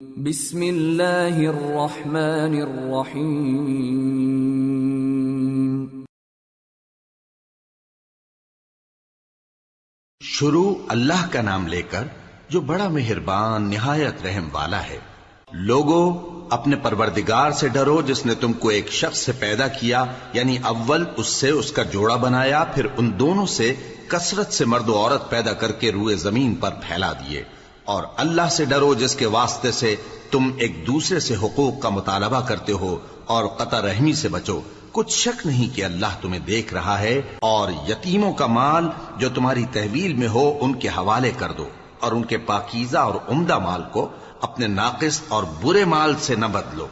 بسم اللہ الرحمن الرحیم۔ شروع اللہ کا نام لے کر جو بڑا مہربان نہایت رحم والا ہے۔ لوگو اپنے پروردگار سے ڈرو جس نے تم کو ایک شخص سے پیدا کیا، یعنی اول اس سے اس کا جوڑا بنایا، پھر ان دونوں سے کثرت سے مرد و عورت پیدا کر کے روئے زمین پر پھیلا دیے۔ اور اللہ سے ڈرو جس کے واسطے سے تم ایک دوسرے سے حقوق کا مطالبہ کرتے ہو، اور قطع رحمی سے بچو۔ کچھ شک نہیں کہ اللہ تمہیں دیکھ رہا ہے۔ اور یتیموں کا مال جو تمہاری تحویل میں ہو ان کے حوالے کر دو، اور ان کے پاکیزہ اور عمدہ مال کو اپنے ناقص اور برے مال سے نہ بدلو،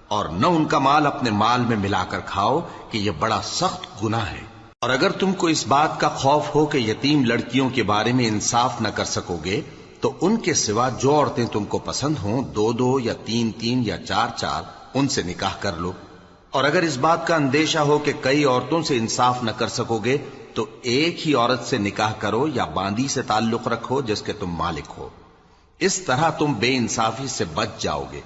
اور نہ ان کا مال اپنے مال میں ملا کر کھاؤ کہ یہ بڑا سخت گناہ ہے۔ اور اگر تم کو اس بات کا خوف ہو کہ یتیم لڑکیوں کے بارے میں انصاف نہ کر سکو گے، تو ان کے سوا جو عورتیں تم کو پسند ہوں، دو دو یا تین تین یا چار چار ان سے نکاح کر لو۔ اور اگر اس بات کا اندیشہ ہو کہ کئی عورتوں سے انصاف نہ کر سکو گے، تو ایک ہی عورت سے نکاح کرو یا باندی سے تعلق رکھو جس کے تم مالک ہو۔ اس طرح تم بے انصافی سے بچ جاؤ گے۔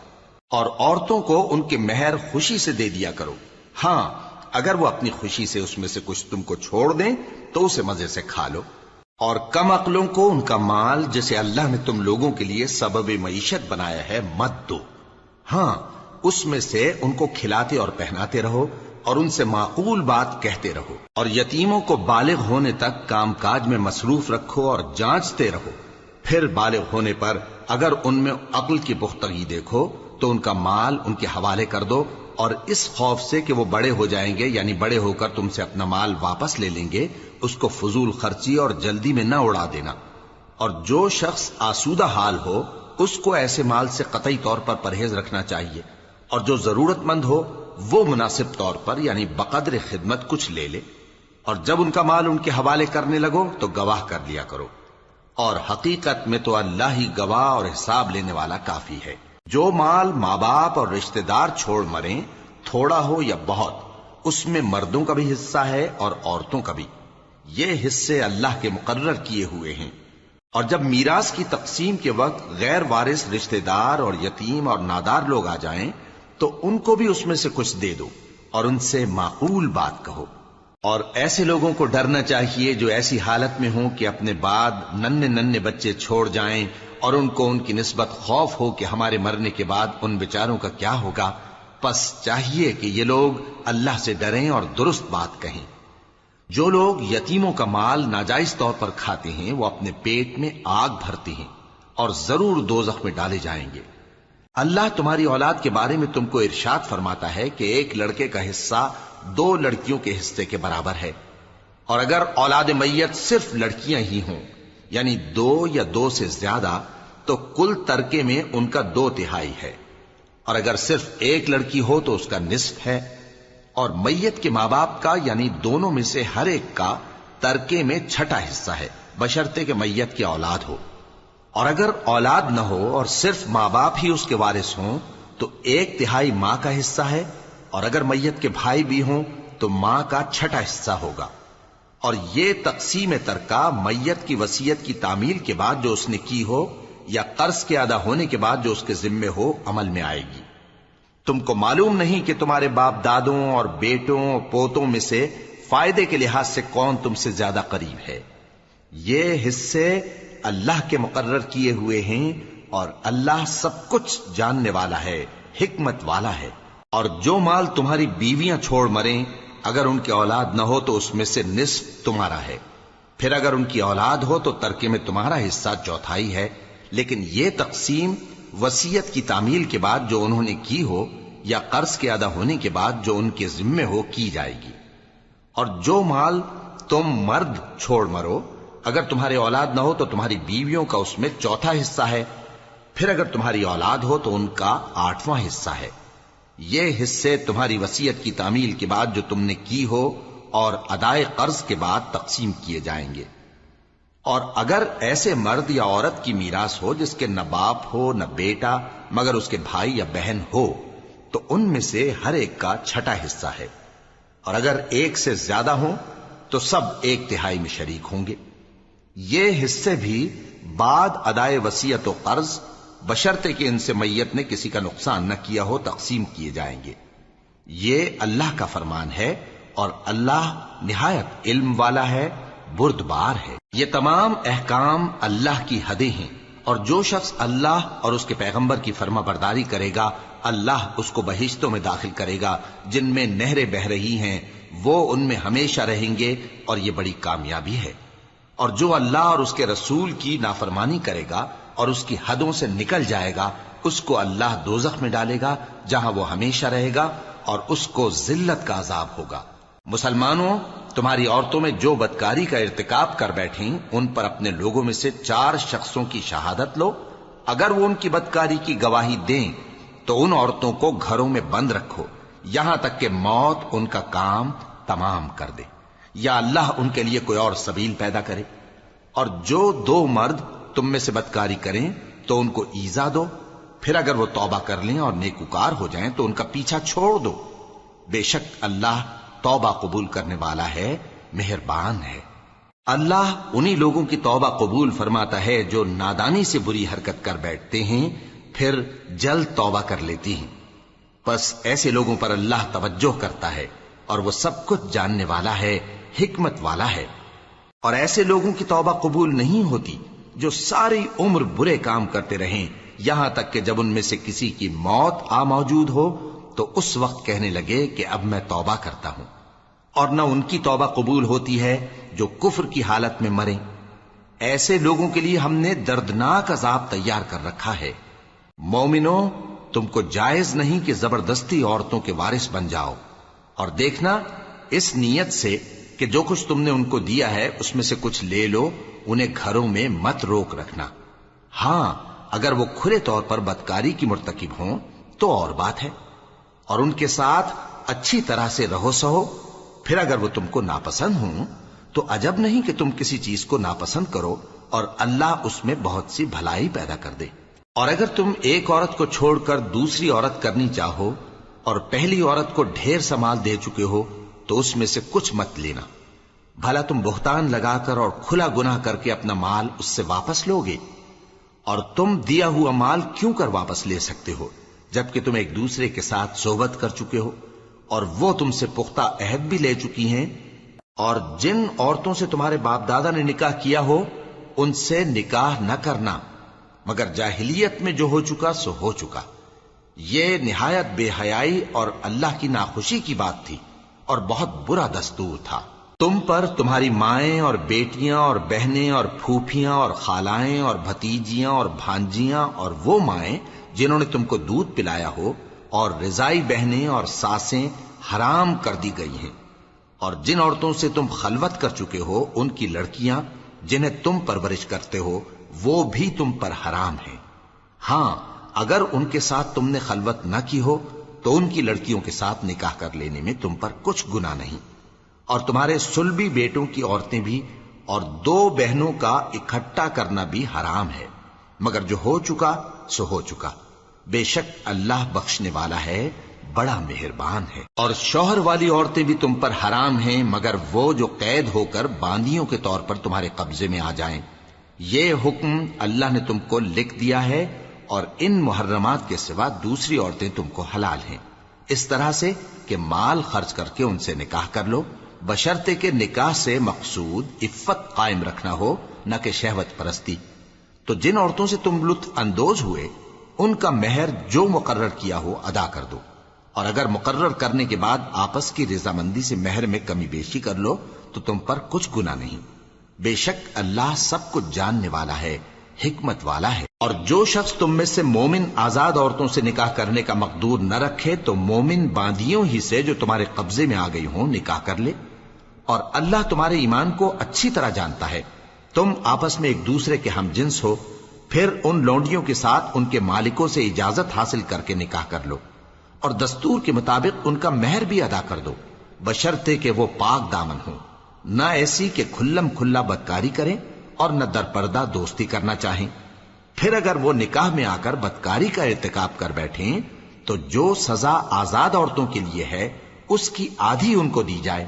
اور عورتوں کو ان کے مہر خوشی سے دے دیا کرو۔ ہاں، اگر وہ اپنی خوشی سے اس میں سے کچھ تم کو چھوڑ دیں تو اسے مزے سے کھا لو۔ اور کم عقلوں کو ان کا مال جسے اللہ نے تم لوگوں کے لیے سبب معیشت بنایا ہے مت دو۔ ہاں، اس میں سے ان کو کھلاتے اور پہناتے رہو، اور ان سے معقول بات کہتے رہو۔ اور یتیموں کو بالغ ہونے تک کام کاج میں مصروف رکھو اور جانچتے رہو۔ پھر بالغ ہونے پر اگر ان میں عقل کی پختگی دیکھو تو ان کا مال ان کے حوالے کر دو، اور اس خوف سے کہ وہ بڑے ہو جائیں گے، یعنی بڑے ہو کر تم سے اپنا مال واپس لے لیں گے، اس کو فضول خرچی اور جلدی میں نہ اڑا دینا۔ اور جو شخص آسودہ حال ہو اس کو ایسے مال سے قطعی طور پر پرہیز رکھنا چاہیے، اور جو ضرورت مند ہو وہ مناسب طور پر یعنی بقدر خدمت کچھ لے لے۔ اور جب ان کا مال ان کے حوالے کرنے لگو تو گواہ کر لیا کرو، اور حقیقت میں تو اللہ ہی گواہ اور حساب لینے والا کافی ہے۔ جو مال ماں باپ اور رشتہ دار چھوڑ مریں، تھوڑا ہو یا بہت، اس میں مردوں کا بھی حصہ ہے اور عورتوں کا بھی۔ یہ حصے اللہ کے مقرر کیے ہوئے ہیں۔ اور جب میراث کی تقسیم کے وقت غیر وارث رشتہ دار اور یتیم اور نادار لوگ آ جائیں تو ان کو بھی اس میں سے کچھ دے دو، اور ان سے معقول بات کہو۔ اور ایسے لوگوں کو ڈرنا چاہیے جو ایسی حالت میں ہوں کہ اپنے بعد ننھے ننھے بچے چھوڑ جائیں، اور ان کو ان کی نسبت خوف ہو کہ ہمارے مرنے کے بعد ان بیچاروں کا کیا ہوگا۔ پس چاہیے کہ یہ لوگ اللہ سے ڈریں اور درست بات کہیں۔ جو لوگ یتیموں کا مال ناجائز طور پر کھاتے ہیں وہ اپنے پیٹ میں آگ بھرتے ہیں، اور ضرور دوزخ میں ڈالے جائیں گے۔ اللہ تمہاری اولاد کے بارے میں تم کو ارشاد فرماتا ہے کہ ایک لڑکے کا حصہ دو لڑکیوں کے حصے کے برابر ہے۔ اور اگر اولاد میت صرف لڑکیاں ہی ہوں، یعنی دو یا دو سے زیادہ، تو کل ترکے میں ان کا 2/3 ہے۔ اور اگر صرف ایک لڑکی ہو تو اس کا نصف ہے۔ اور میت کے ماں باپ کا یعنی دونوں میں سے ہر ایک کا ترکے میں 6واں حصہ ہے، بشرطے کہ میت کی اولاد ہو۔ اور اگر اولاد نہ ہو اور صرف ماں باپ ہی اس کے وارث ہوں تو 1/3 ماں کا حصہ ہے، اور اگر میت کے بھائی بھی ہوں تو ماں کا 6واں حصہ ہوگا۔ اور یہ تقسیم ترکہ میت کی وصیت کی تعمیل کے بعد جو اس نے کی ہو یا قرض کے ادا ہونے کے بعد جو اس کے ذمے ہو عمل میں آئے گی۔ تم کو معلوم نہیں کہ تمہارے باپ دادوں اور بیٹوں اور پوتوں میں سے فائدے کے لحاظ سے کون تم سے زیادہ قریب ہے۔ یہ حصے اللہ کے مقرر کیے ہوئے ہیں، اور اللہ سب کچھ جاننے والا ہے، حکمت والا ہے۔ اور جو مال تمہاری بیویاں چھوڑ مریں، اگر ان کی اولاد نہ ہو تو اس میں سے نصف تمہارا ہے۔ پھر اگر ان کی اولاد ہو تو ترکے میں تمہارا حصہ 1/4 ہے۔ لیکن یہ تقسیم وصیت کی تعمیل کے بعد جو انہوں نے کی ہو یا قرض کے ادا ہونے کے بعد جو ان کے ذمے ہو کی جائے گی۔ اور جو مال تم مرد چھوڑ مرو، اگر تمہاری اولاد نہ ہو تو تمہاری بیویوں کا اس میں 1/4 حصہ ہے۔ پھر اگر تمہاری اولاد ہو تو ان کا 8واں حصہ ہے۔ یہ حصے تمہاری وصیت کی تعمیل کے بعد جو تم نے کی ہو اور ادائے قرض کے بعد تقسیم کیے جائیں گے۔ اور اگر ایسے مرد یا عورت کی میراث ہو جس کے نہ باپ ہو نہ بیٹا مگر اس کے بھائی یا بہن ہو، تو ان میں سے ہر ایک کا 6واں حصہ ہے۔ اور اگر ایک سے زیادہ ہوں تو سب 1/3 میں شریک ہوں گے۔ یہ حصے بھی بعد ادائے وصیت و قرض بشرطے کہ ان سے میت نے کسی کا نقصان نہ کیا ہو تقسیم کیے جائیں گے۔ یہ اللہ کا فرمان ہے اور اللہ نہایت علم والا ہے، بردبار ہے۔ یہ تمام احکام اللہ کی حدیں ہیں، اور جو شخص اللہ اور اس کے پیغمبر کی فرما برداری کرے گا اللہ اس کو بہشتوں میں داخل کرے گا جن میں نہریں بہ رہی ہیں، وہ ان میں ہمیشہ رہیں گے، اور یہ بڑی کامیابی ہے۔ اور جو اللہ اور اس کے رسول کی نافرمانی کرے گا اور اس کی حدوں سے نکل جائے گا اس کو اللہ دوزخ میں ڈالے گا جہاں وہ ہمیشہ رہے گا، اور اس کو ذلت کا عذاب ہوگا۔ مسلمانوں، تمہاری عورتوں میں جو بدکاری کا ارتکاب کر بیٹھیں ان پر اپنے لوگوں میں سے 4 شخصوں کی شہادت لو۔ اگر وہ ان کی بدکاری کی گواہی دیں تو ان عورتوں کو گھروں میں بند رکھو یہاں تک کہ موت ان کا کام تمام کر دے، یا اللہ ان کے لیے کوئی اور سبیل پیدا کرے۔ اور جو 2 مرد تم میں سے بدکاری کریں تو ان کو ایذا دو، پھر اگر وہ توبہ کر لیں اور نیکوکار ہو جائیں تو ان کا پیچھا چھوڑ دو۔ بے شک اللہ توبہ قبول کرنے والا ہے، مہربان ہے۔ اللہ انہی لوگوں کی توبہ قبول فرماتا ہے جو نادانی سے بری حرکت کر بیٹھتے ہیں پھر جلد توبہ کر لیتی ہیں، بس ایسے لوگوں پر اللہ توجہ کرتا ہے اور وہ سب کچھ جاننے والا ہے، حکمت والا ہے۔ اور ایسے لوگوں کی توبہ قبول نہیں ہوتی جو ساری عمر برے کام کرتے رہیں یہاں تک کہ جب ان میں سے کسی کی موت آ موجود ہو تو اس وقت کہنے لگے کہ اب میں توبہ کرتا ہوں۔ اور نہ ان کی توبہ قبول ہوتی ہے جو کفر کی حالت میں مریں۔ ایسے لوگوں کے لیے ہم نے دردناک عذاب تیار کر رکھا ہے۔ مومنوں، تم کو جائز نہیں کہ زبردستی عورتوں کے وارث بن جاؤ، اور دیکھنا اس نیت سے کہ جو کچھ تم نے ان کو دیا ہے اس میں سے کچھ لے لو، انہیں گھروں میں مت روک رکھنا۔ ہاں، اگر وہ کھلے طور پر بدکاری کی مرتکب ہوں تو اور بات ہے، اور ان کے ساتھ اچھی طرح سے رہو سہو۔ پھر اگر وہ تم کو ناپسند ہوں تو عجب نہیں کہ تم کسی چیز کو ناپسند کرو اور اللہ اس میں بہت سی بھلائی پیدا کر دے۔ اور اگر تم ایک عورت کو چھوڑ کر دوسری عورت کرنی چاہو اور پہلی عورت کو ڈھیر سا مال دے چکے ہو تو اس میں سے کچھ مت لینا، بھلا تم بہتان لگا کر اور کھلا گناہ کر کے اپنا مال اس سے واپس لوگے؟ اور تم دیا ہوا مال کیوں کر واپس لے سکتے ہو جبکہ تم ایک دوسرے کے ساتھ صحبت کر چکے ہو اور وہ تم سے پختہ عہد بھی لے چکی ہیں؟ اور جن عورتوں سے تمہارے باپ دادا نے نکاح کیا ہو ان سے نکاح نہ کرنا مگر جاہلیت میں جو ہو چکا سو ہو چکا۔ یہ نہایت بے حیائی اور اللہ کی ناخوشی کی بات تھی اور بہت برا دستور تھا۔ تم پر تمہاری مائیں اور بیٹیاں اور بہنیں اور پھوپھیاں اور خالائیں اور بھتیجیاں اور بھانجیاں اور وہ مائیں جنہوں نے تم کو دودھ پلایا ہو اور رضائی بہنیں اور ساسیں حرام کر دی گئی ہیں، اور جن عورتوں سے تم خلوت کر چکے ہو ان کی لڑکیاں جنہیں تم پرورش کرتے ہو وہ بھی تم پر حرام ہیں۔ ہاں، اگر ان کے ساتھ تم نے خلوت نہ کی ہو تو ان کی لڑکیوں کے ساتھ نکاح کر لینے میں تم پر کچھ گناہ نہیں۔ اور تمہارے صلبی بیٹوں کی عورتیں بھی اور 2 بہنوں کا اکٹھا کرنا بھی حرام ہے، مگر جو ہو چکا سو ہو چکا۔ بے شک اللہ بخشنے والا ہے، بڑا مہربان ہے۔ اور شوہر والی عورتیں بھی تم پر حرام ہیں مگر وہ جو قید ہو کر باندیوں کے طور پر تمہارے قبضے میں آ جائیں۔ یہ حکم اللہ نے تم کو لکھ دیا ہے، اور ان محرمات کے سوا دوسری عورتیں تم کو حلال ہیں، اس طرح سے کہ مال خرچ کر کے ان سے نکاح کر لو، بشرطے کہ نکاح سے مقصود عفت قائم رکھنا ہو نہ کہ شہوت پرستی۔ تو جن عورتوں سے تم لطف اندوز ہوئے ان کا مہر جو مقرر کیا ہو ادا کر دو، اور اگر مقرر کرنے کے بعد آپس کی رضامندی سے مہر میں کمی بیشی کر لو تو تم پر کچھ گناہ نہیں۔ بے شک اللہ سب کچھ جاننے والا ہے، حکمت والا ہے۔ اور جو شخص تم میں سے مومن آزاد عورتوں سے نکاح کرنے کا مقدور نہ رکھے تو مومن باندیوں ہی سے جو تمہارے قبضے میں آ گئی ہوں نکاح کر لے، اور اللہ تمہارے ایمان کو اچھی طرح جانتا ہے۔ تم آپس میں ایک دوسرے کے ہم جنس ہو، پھر ان لونڈیوں کے ساتھ ان کے مالکوں سے اجازت حاصل کر کے نکاح کر لو، اور دستور کے مطابق ان کا مہر بھی ادا کر دو، بشرطے کہ وہ پاک دامن ہوں، نہ ایسی کہ کھلم کھلا بدکاری کریں اور نہ درپردہ دوستی کرنا چاہیں۔ پھر اگر وہ نکاح میں آ کر بدکاری کا ارتکاب کر بیٹھیں تو جو سزا آزاد عورتوں کے لیے ہے اس کی آدھی ان کو دی جائے۔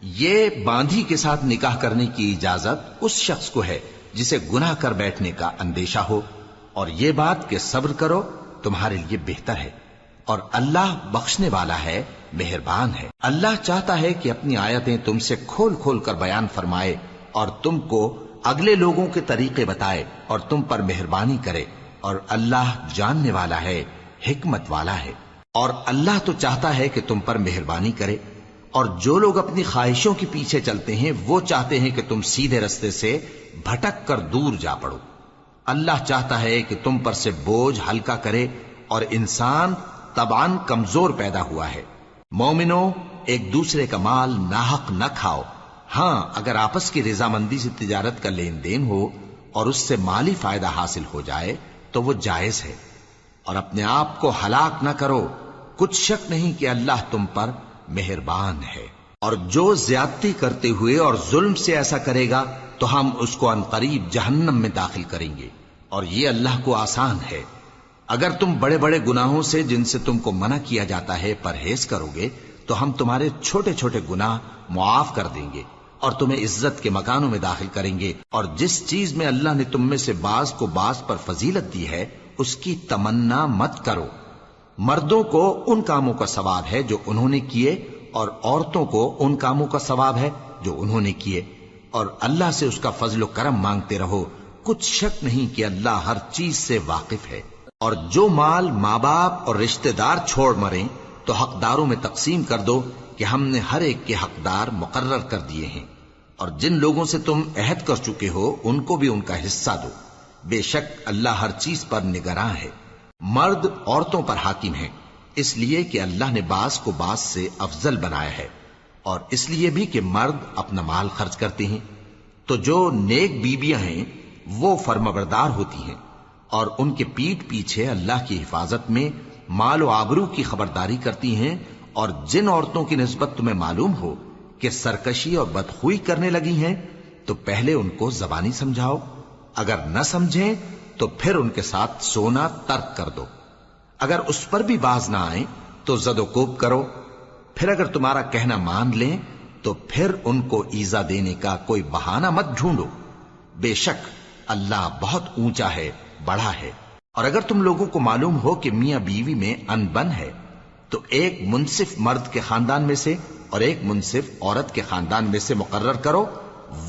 یہ باندھی کے ساتھ نکاح کرنے کی اجازت اس شخص کو ہے جسے گناہ کر بیٹھنے کا اندیشہ ہو، اور یہ بات کہ صبر کرو تمہارے لیے بہتر ہے، اور اللہ بخشنے والا ہے، مہربان ہے۔ اللہ چاہتا ہے کہ اپنی آیتیں تم سے کھول کھول کر بیان فرمائے اور تم کو اگلے لوگوں کے طریقے بتائے اور تم پر مہربانی کرے، اور اللہ جاننے والا ہے، حکمت والا ہے۔ اور اللہ تو چاہتا ہے کہ تم پر مہربانی کرے، اور جو لوگ اپنی خواہشوں کے پیچھے چلتے ہیں وہ چاہتے ہیں کہ تم سیدھے رستے سے بھٹک کر دور جا پڑو۔ اللہ چاہتا ہے کہ تم پر سے بوجھ ہلکا کرے، اور انسان طبعاً کمزور پیدا ہوا ہے۔ مومنو، ایک دوسرے کا مال ناحق نہ کھاؤ، ہاں اگر آپس کی رضامندی سے تجارت کا لین دین ہو اور اس سے مالی فائدہ حاصل ہو جائے تو وہ جائز ہے، اور اپنے آپ کو ہلاک نہ کرو، کچھ شک نہیں کہ اللہ تم پر مہربان ہے۔ اور جو زیادتی کرتے ہوئے اور ظلم سے ایسا کرے گا تو ہم اس کو عنقریب جہنم میں داخل کریں گے، اور یہ اللہ کو آسان ہے۔ اگر تم بڑے بڑے گناہوں سے جن سے تم کو منع کیا جاتا ہے پرہیز کرو گے تو ہم تمہارے چھوٹے چھوٹے گناہ معاف کر دیں گے اور تمہیں عزت کے مکانوں میں داخل کریں گے۔ اور جس چیز میں اللہ نے تم میں سے بعض کو بعض پر فضیلت دی ہے اس کی تمنا مت کرو۔ مردوں کو ان کاموں کا ثواب ہے جو انہوں نے کیے، اور عورتوں کو ان کاموں کا ثواب ہے جو انہوں نے کیے، اور اللہ سے اس کا فضل و کرم مانگتے رہو، کچھ شک نہیں کہ اللہ ہر چیز سے واقف ہے۔ اور جو مال ماں باپ اور رشتہ دار چھوڑ مریں تو حقداروں میں تقسیم کر دو کہ ہم نے ہر ایک کے حقدار مقرر کر دیے ہیں، اور جن لوگوں سے تم عہد کر چکے ہو ان کو بھی ان کا حصہ دو، بے شک اللہ ہر چیز پر نگراں ہے۔ مرد عورتوں پر حاکم ہیں، اس لیے کہ اللہ نے بعض کو بعض سے افضل بنایا ہے، اور اس لیے بھی کہ مرد اپنا مال خرچ کرتے ہیں، تو جو نیک بیویاں ہیں وہ فرمانبردار ہوتی ہیں، اور ان کے پیٹھ پیچھے اللہ کی حفاظت میں مال و آبرو کی خبرداری کرتی ہیں۔ اور جن عورتوں کی نسبت تمہیں معلوم ہو کہ سرکشی اور بدخوئی کرنے لگی ہیں تو پہلے ان کو زبانی سمجھاؤ، اگر نہ سمجھیں تو پھر ان کے ساتھ سونا ترک کر دو، اگر اس پر بھی باز نہ آئیں تو زد و کوب کرو، پھر اگر تمہارا کہنا مان لیں تو پھر ان کو ایذا دینے کا کوئی بہانہ مت ڈھونڈو، بے شک اللہ بہت اونچا ہے، بڑا ہے۔ اور اگر تم لوگوں کو معلوم ہو کہ میاں بیوی میں انبن ہے تو ایک منصف مرد کے خاندان میں سے اور ایک منصف عورت کے خاندان میں سے مقرر کرو،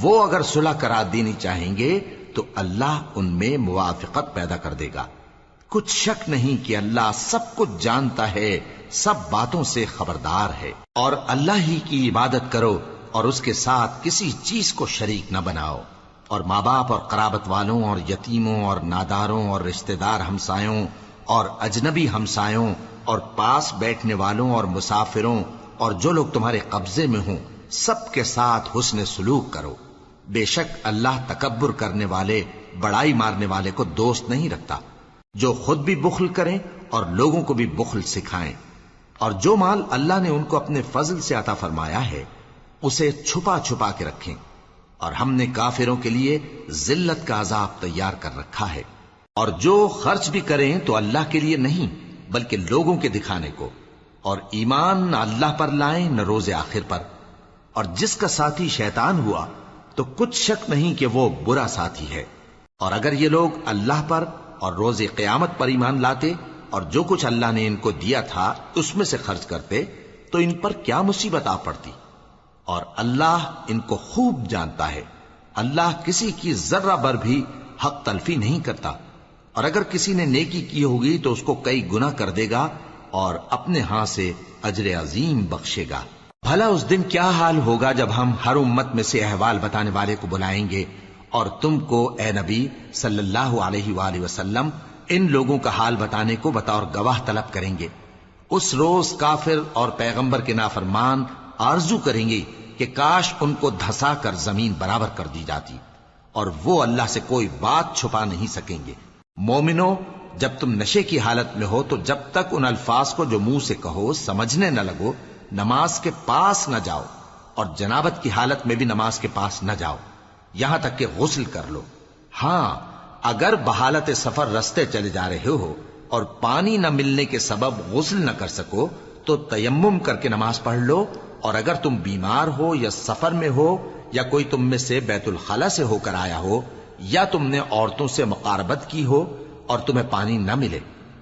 وہ اگر صلح کرا دینی چاہیں گے تو اللہ ان میں موافقت پیدا کر دے گا۔ کچھ شک نہیں کہ اللہ سب کچھ جانتا ہے، سب باتوں سے خبردار ہے۔ اور اللہ ہی کی عبادت کرو اور اس کے ساتھ کسی چیز کو شریک نہ بناؤ، اور ماں باپ اور قرابت والوں اور یتیموں اور ناداروں اور رشتہ دار ہمسایوں اور اجنبی ہمسایوں اور پاس بیٹھنے والوں اور مسافروں اور جو لوگ تمہارے قبضے میں ہوں سب کے ساتھ حسن سلوک کرو، بے شک اللہ تکبر کرنے والے، بڑائی مارنے والے کو دوست نہیں رکھتا۔ جو خود بھی بخل کریں اور لوگوں کو بھی بخل سکھائیں، اور جو مال اللہ نے ان کو اپنے فضل سے عطا فرمایا ہے اسے چھپا چھپا کے رکھیں، اور ہم نے کافروں کے لیے ذلت کا عذاب تیار کر رکھا ہے۔ اور جو خرچ بھی کریں تو اللہ کے لیے نہیں بلکہ لوگوں کے دکھانے کو، اور ایمان نہ اللہ پر لائیں نہ روز آخر پر، اور جس کا ساتھی شیطان ہوا تو کچھ شک نہیں کہ وہ برا ساتھی ہے۔ اور اگر یہ لوگ اللہ پر اور روز قیامت پر ایمان لاتے اور جو کچھ اللہ نے ان کو دیا تھا اس میں سے خرچ کرتے تو ان پر کیا مصیبت آ پڑتی، اور اللہ ان کو خوب جانتا ہے۔ اللہ کسی کی ذرہ بر بھی حق تلفی نہیں کرتا، اور اگر کسی نے نیکی کی ہوگی تو اس کو کئی گنا کر دے گا اور اپنے ہاں سے اجر عظیم بخشے گا۔ بھلا اس دن کیا حال ہوگا جب ہم ہر امت میں سے احوال بتانے والے کو بلائیں گے اور تم کو اے نبی صلی اللہ علیہ وآلہ وسلم ان لوگوں کا حال بتانے کو بطور گواہ طلب کریں گے۔ اس روز کافر اور پیغمبر کے نافرمان آرزو کریں گے کہ کاش ان کو دھسا کر زمین برابر کر دی جاتی، اور وہ اللہ سے کوئی بات چھپا نہیں سکیں گے۔ مومنو، جب تم نشے کی حالت میں ہو تو جب تک ان الفاظ کو جو منہ سے کہو سمجھنے نہ لگو نماز کے پاس نہ جاؤ، اور جنابت کی حالت میں بھی نماز کے پاس نہ جاؤ یہاں تک کہ غسل کر لو۔ ہاں اگر بحالت سفر رستے چلے جا رہے ہو اور پانی نہ ملنے کے سبب غسل نہ کر سکو تو تیمم کر کے نماز پڑھ لو، اور اگر تم بیمار ہو یا سفر میں ہو یا کوئی تم میں سے بیت الخلا سے ہو کر آیا ہو یا تم نے عورتوں سے مقاربت کی ہو اور تمہیں پانی نہ ملے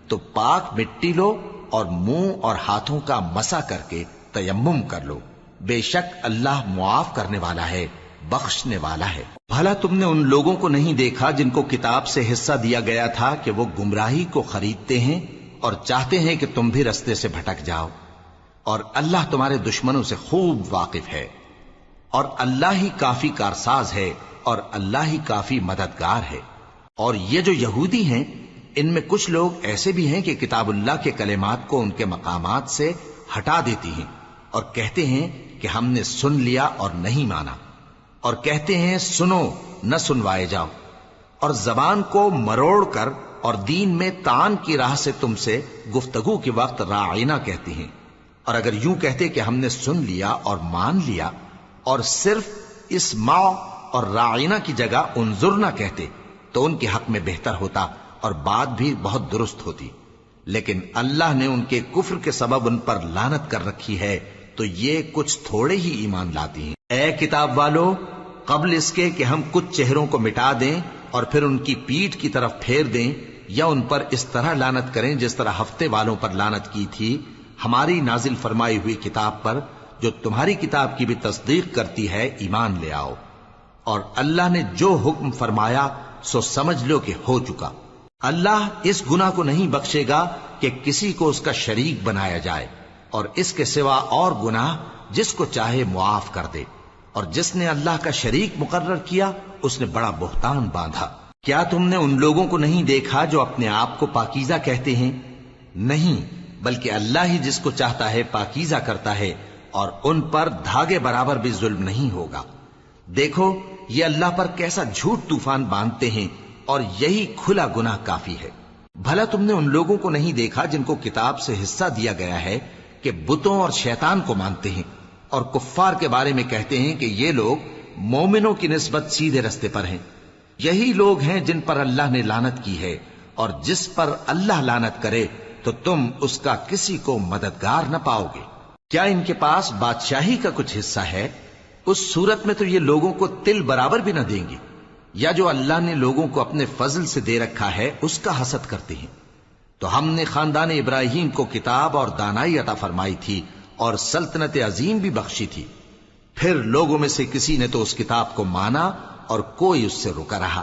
تو پاک مٹی لو اور منہ اور ہاتھوں کا مسا کر کے تیمم کر لو، بے شک اللہ معاف کرنے والا ہے، بخشنے والا ہے۔ بھلا تم نے ان لوگوں کو نہیں دیکھا جن کو کتاب سے حصہ دیا گیا تھا کہ وہ گمراہی کو خریدتے ہیں اور چاہتے ہیں کہ تم بھی رستے سے بھٹک جاؤ، اور اللہ تمہارے دشمنوں سے خوب واقف ہے، اور اللہ ہی کافی کارساز ہے، اور اللہ ہی کافی مددگار ہے۔ اور یہ جو یہودی ہیں ان میں کچھ لوگ ایسے بھی ہیں کہ کتاب اللہ کے کلمات کو ان کے مقامات سے ہٹا دیتی ہیں اور کہتے ہیں کہ ہم نے سن لیا اور نہیں مانا، اور کہتے ہیں سنو نہ سنوائے جاؤ، اور زبان کو مروڑ کر اور دین میں طعن کی راہ سے تم سے گفتگو کے وقت راعینا کہتی ہیں۔ اور اگر یوں کہتے کہ ہم نے سن لیا اور مان لیا اور صرف اسمع اور راعینا کی جگہ انظرنا کہتے تو ان کے حق میں بہتر ہوتا اور بات بھی بہت درست ہوتی، لیکن اللہ نے ان کے کفر کے سبب ان پر لعنت کر رکھی ہے تو یہ کچھ تھوڑے ہی ایمان لاتی ہیں۔ اے کتاب والو، قبل اس کے کہ ہم کچھ چہروں کو مٹا دیں اور پھر ان کی پیٹھ کی طرف پھیر دیں یا ان پر اس طرح لعنت کریں جس طرح ہفتے والوں پر لعنت کی تھی، ہماری نازل فرمائی ہوئی کتاب پر جو تمہاری کتاب کی بھی تصدیق کرتی ہے ایمان لے آؤ، اور اللہ نے جو حکم فرمایا سو سمجھ لو کہ ہو چکا۔ اللہ اس گناہ کو نہیں بخشے گا کہ کسی کو اس کا شریک بنایا جائے، اور اس کے سوا اور گناہ جس کو چاہے معاف کر دے، اور جس نے اللہ کا شریک مقرر کیا اس نے بڑا بہتان باندھا۔ کیا تم نے ان لوگوں کو نہیں دیکھا جو اپنے آپ کو پاکیزہ کہتے ہیں؟ نہیں، بلکہ اللہ ہی جس کو چاہتا ہے پاکیزہ کرتا ہے، اور ان پر دھاگے برابر بھی ظلم نہیں ہوگا۔ دیکھو یہ اللہ پر کیسا جھوٹ طوفان باندھتے ہیں، اور یہی کھلا گناہ کافی ہے۔ بھلا تم نے ان لوگوں کو نہیں دیکھا جن کو کتاب سے حصہ دیا گیا ہے کہ بتوں اور شیطان کو مانتے ہیں، اور کفار کے بارے میں کہتے ہیں کہ یہ لوگ مومنوں کی نسبت سیدھے رستے پر ہیں۔ یہی لوگ ہیں جن پر اللہ نے لعنت کی ہے، اور جس پر اللہ لعنت کرے تو تم اس کا کسی کو مددگار نہ پاؤ گے۔ کیا ان کے پاس بادشاہی کا کچھ حصہ ہے؟ اس صورت میں تو یہ لوگوں کو تل برابر بھی نہ دیں گے، یا جو اللہ نے لوگوں کو اپنے فضل سے دے رکھا ہے اس کا حسد کرتے ہیں۔ تو ہم نے خاندان ابراہیم کو کتاب اور دانائی عطا فرمائی تھی اور سلطنت عظیم بھی بخشی تھی، پھر لوگوں میں سے کسی نے تو اس کتاب کو مانا اور کوئی اس سے رکا رہا،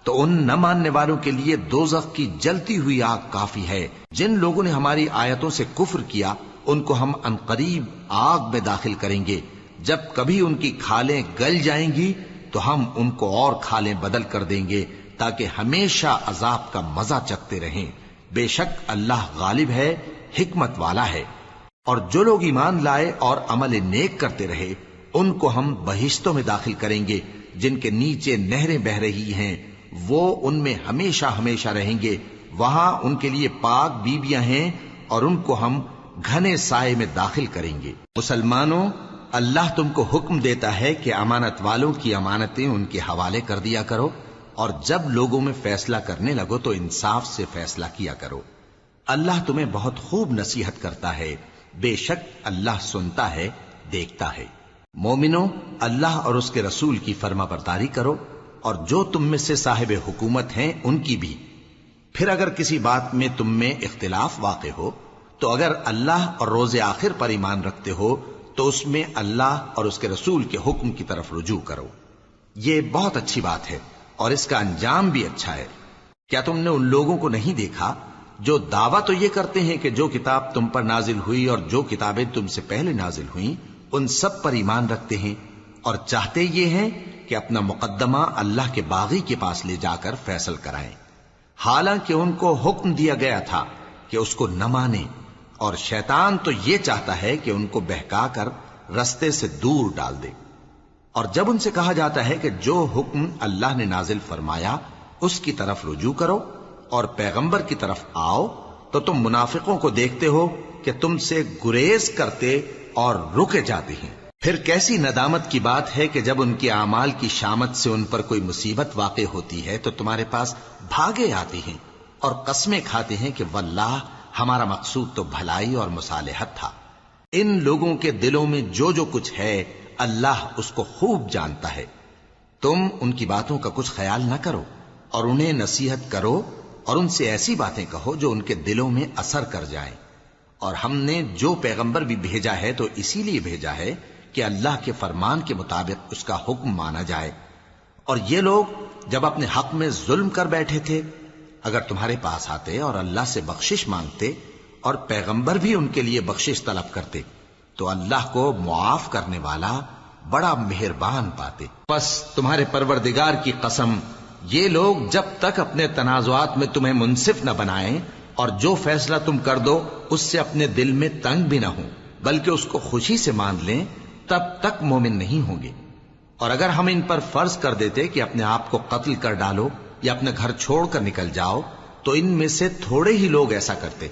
تو ان نہ ماننے والوں کے لیے دوزخ کی جلتی ہوئی آگ کافی ہے۔ جن لوگوں نے ہماری آیتوں سے کفر کیا ان کو ہم عنقریب آگ میں داخل کریں گے، جب کبھی ان کی کھالیں گل جائیں گی تو ہم ان کو اور کھالیں بدل کر دیں گے تاکہ ہمیشہ عذاب کا مزہ چکھتے رہیں۔ بے شک اللہ غالب ہے، حکمت والا ہے۔ اور جو لوگ ایمان لائے اور عمل نیک کرتے رہے ان کو ہم بہشتوں میں داخل کریں گے جن کے نیچے نہریں بہ رہی ہیں، وہ ان میں ہمیشہ ہمیشہ رہیں گے، وہاں ان کے لیے پاک بیویاں ہیں اور ان کو ہم گھنے سائے میں داخل کریں گے۔ مسلمانوں، اللہ تم کو حکم دیتا ہے کہ امانت والوں کی امانتیں ان کے حوالے کر دیا کرو، اور جب لوگوں میں فیصلہ کرنے لگو تو انصاف سے فیصلہ کیا کرو۔ اللہ تمہیں بہت خوب نصیحت کرتا ہے، بے شک اللہ سنتا ہے، دیکھتا ہے۔ مومنوں، اللہ اور اس کے رسول کی فرما برداری کرو، اور جو تم میں سے صاحب حکومت ہیں ان کی بھی۔ پھر اگر کسی بات میں تم میں اختلاف واقع ہو تو اگر اللہ اور روز آخر پر ایمان رکھتے ہو تو اس میں اللہ اور اس کے رسول کے حکم کی طرف رجوع کرو۔ یہ بہت اچھی بات ہے اور اس کا انجام بھی اچھا ہے۔ کیا تم نے ان لوگوں کو نہیں دیکھا جو دعویٰ تو یہ کرتے ہیں کہ جو کتاب تم پر نازل ہوئی اور جو کتابیں تم سے پہلے نازل ہوئیں ان سب پر ایمان رکھتے ہیں، اور چاہتے یہ ہیں کہ اپنا مقدمہ اللہ کے باغی کے پاس لے جا کر فیصل کرائیں، حالانکہ ان کو حکم دیا گیا تھا کہ اس کو نہ مانیں، اور شیطان تو یہ چاہتا ہے کہ ان کو بہکا کر رستے سے دور ڈال دے۔ اور جب ان سے کہا جاتا ہے کہ جو حکم اللہ نے نازل فرمایا اس کی طرف رجوع کرو اور پیغمبر کی طرف آؤ، تو تم منافقوں کو دیکھتے ہو کہ تم سے گریز کرتے اور رکے جاتے ہیں۔ پھر کیسی ندامت کی بات ہے کہ جب ان کے اعمال کی شامت سے ان پر کوئی مصیبت واقع ہوتی ہے تو تمہارے پاس بھاگے آتے ہیں اور قسمیں کھاتے ہیں کہ واللہ ہمارا مقصود تو بھلائی اور مصالحت تھا۔ ان لوگوں کے دلوں میں جو جو کچھ ہے اللہ اس کو خوب جانتا ہے۔ تم ان کی باتوں کا کچھ خیال نہ کرو اور انہیں نصیحت کرو اور ان سے ایسی باتیں کہو جو ان کے دلوں میں اثر کر جائیں. اور ہم نے جو پیغمبر بھی بھیجا ہے تو اسی لیے بھیجا ہے کہ اللہ کے فرمان کے مطابق اس کا حکم مانا جائے. اور یہ لوگ جب اپنے حق میں ظلم کر بیٹھے تھے، اگر تمہارے پاس آتے اور اللہ سے بخشش مانگتے اور پیغمبر بھی ان کے لیے بخشش طلب کرتے تو اللہ کو معاف کرنے والا بڑا مہربان پاتے. پس تمہارے پروردگار کی قسم، یہ لوگ جب تک اپنے تنازعات میں تمہیں منصف نہ بنائیں اور جو فیصلہ تم کر دو اس سے اپنے دل میں تنگ بھی نہ ہوں بلکہ اس کو خوشی سے مان لیں، تب تک مومن نہیں ہوں گے. اور اگر ہم ان پر فرض کر دیتے کہ اپنے آپ کو قتل کر ڈالو یا اپنے گھر چھوڑ کر نکل جاؤ تو ان میں سے تھوڑے ہی لوگ ایسا کرتے.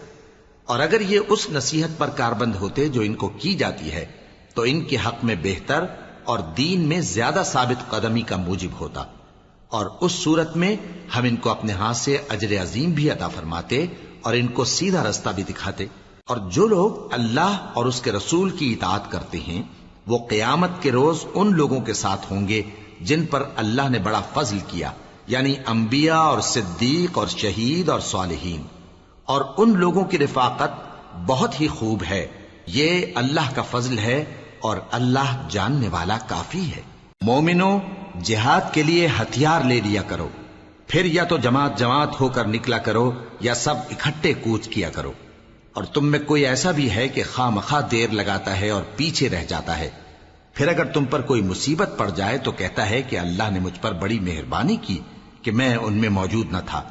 اور اگر یہ اس نصیحت پر کاربند ہوتے جو ان کو کی جاتی ہے تو ان کے حق میں بہتر اور دین میں زیادہ ثابت قدمی کا موجب ہوتا. اور اس صورت میں ہم ان کو اپنے ہاتھ سے اجر عظیم بھی عطا فرماتے اور ان کو سیدھا رستہ بھی دکھاتے. اور جو لوگ اللہ اور اس کے رسول کی اطاعت کرتے ہیں وہ قیامت کے روز ان لوگوں کے ساتھ ہوں گے جن پر اللہ نے بڑا فضل کیا، یعنی انبیاء اور صدیق اور شہید اور صالحین. اور ان لوگوں کی رفاقت بہت ہی خوب ہے. یہ اللہ کا فضل ہے اور اللہ جاننے والا کافی ہے. مومنوں، جہاد کے لیے ہتھیار لے لیا کرو، پھر یا تو جماعت جماعت ہو کر نکلا کرو یا سب اکٹھے کوچ کیا کرو. اور تم میں کوئی ایسا بھی ہے کہ خواہ مخواہ دیر لگاتا ہے اور پیچھے رہ جاتا ہے، پھر اگر تم پر کوئی مصیبت پڑ جائے تو کہتا ہے کہ اللہ نے مجھ پر بڑی مہربانی کی کہ میں ان میں موجود نہ تھا.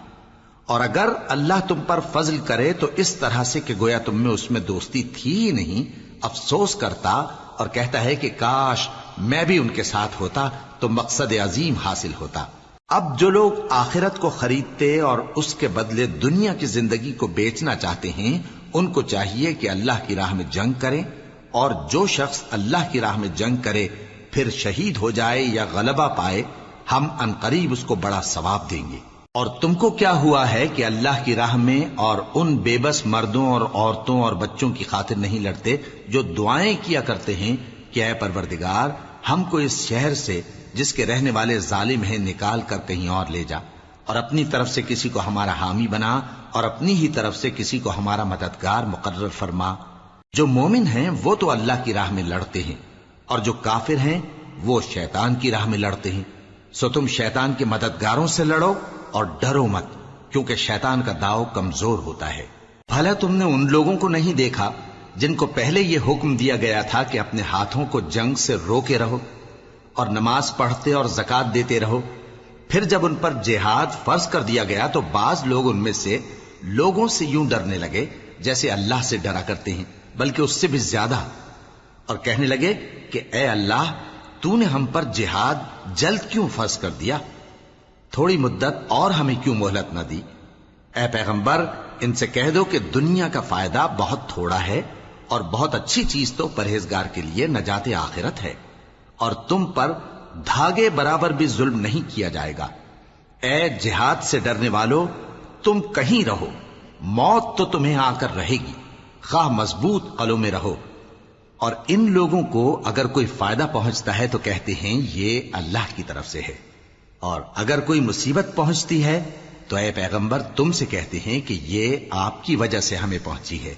اور اگر اللہ تم پر فضل کرے تو اس طرح سے کہ گویا تم میں اس میں دوستی تھی ہی نہیں، افسوس کرتا اور کہتا ہے کہ کاش میں بھی ان کے ساتھ ہوتا تو مقصد عظیم حاصل ہوتا. اب جو لوگ آخرت کو خریدتے اور اس کے بدلے دنیا کی زندگی کو بیچنا چاہتے ہیں ان کو چاہیے کہ اللہ کی راہ میں جنگ کریں، اور جو شخص اللہ کی راہ میں جنگ کرے پھر شہید ہو جائے یا غلبہ پائے ہم عنقریب اس کو بڑا ثواب دیں گے. اور تم کو کیا ہوا ہے کہ اللہ کی راہ میں اور ان بے بس مردوں اور عورتوں اور بچوں کی خاطر نہیں لڑتے جو دعائیں کیا کرتے ہیں کہ اے پروردگار ہم کو اس شہر سے جس کے رہنے والے ظالم ہیں نکال کر کہیں اور لے جا، اور اپنی طرف سے کسی کو ہمارا حامی بنا اور اپنی ہی طرف سے کسی کو ہمارا مددگار مقرر فرما. جو مومن ہیں وہ تو اللہ کی راہ میں لڑتے ہیں اور جو کافر ہیں وہ شیطان کی راہ میں لڑتے ہیں. سو تم شیطان کے مددگاروں سے لڑو اور ڈرو مت، کیونکہ شیطان کا داؤ کمزور ہوتا ہے. بھلا تم نے ان لوگوں کو نہیں دیکھا جن کو پہلے یہ حکم دیا گیا تھا کہ اپنے ہاتھوں کو جنگ سے روکے رہو اور نماز پڑھتے اور زکات دیتے رہو؟ پھر جب ان پر جہاد فرض کر دیا گیا تو بعض لوگ ان میں سے لوگوں سے یوں ڈرنے لگے جیسے اللہ سے ڈرا کرتے ہیں، بلکہ اس سے بھی زیادہ، اور کہنے لگے کہ اے اللہ تو نے ہم پر جہاد جلد کیوں فرض کر دیا؟ تھوڑی مدت اور ہمیں کیوں مہلت نہ دی؟ اے پیغمبر ان سے کہہ دو کہ دنیا کا فائدہ بہت تھوڑا ہے اور بہت اچھی چیز تو پرہیزگار کے لیے نجات آخرت ہے، اور تم پر دھاگے برابر بھی ظلم نہیں کیا جائے گا. اے جہاد سے ڈرنے والو، تم کہیں رہو، موت تو تمہیں آ کر رہے گی، خواہ مضبوط قلعوں میں رہو. اور ان لوگوں کو اگر کوئی فائدہ پہنچتا ہے تو کہتے ہیں یہ اللہ کی طرف سے ہے، اور اگر کوئی مصیبت پہنچتی ہے تو اے پیغمبر تم سے کہتے ہیں کہ یہ آپ کی وجہ سے ہمیں پہنچی ہے.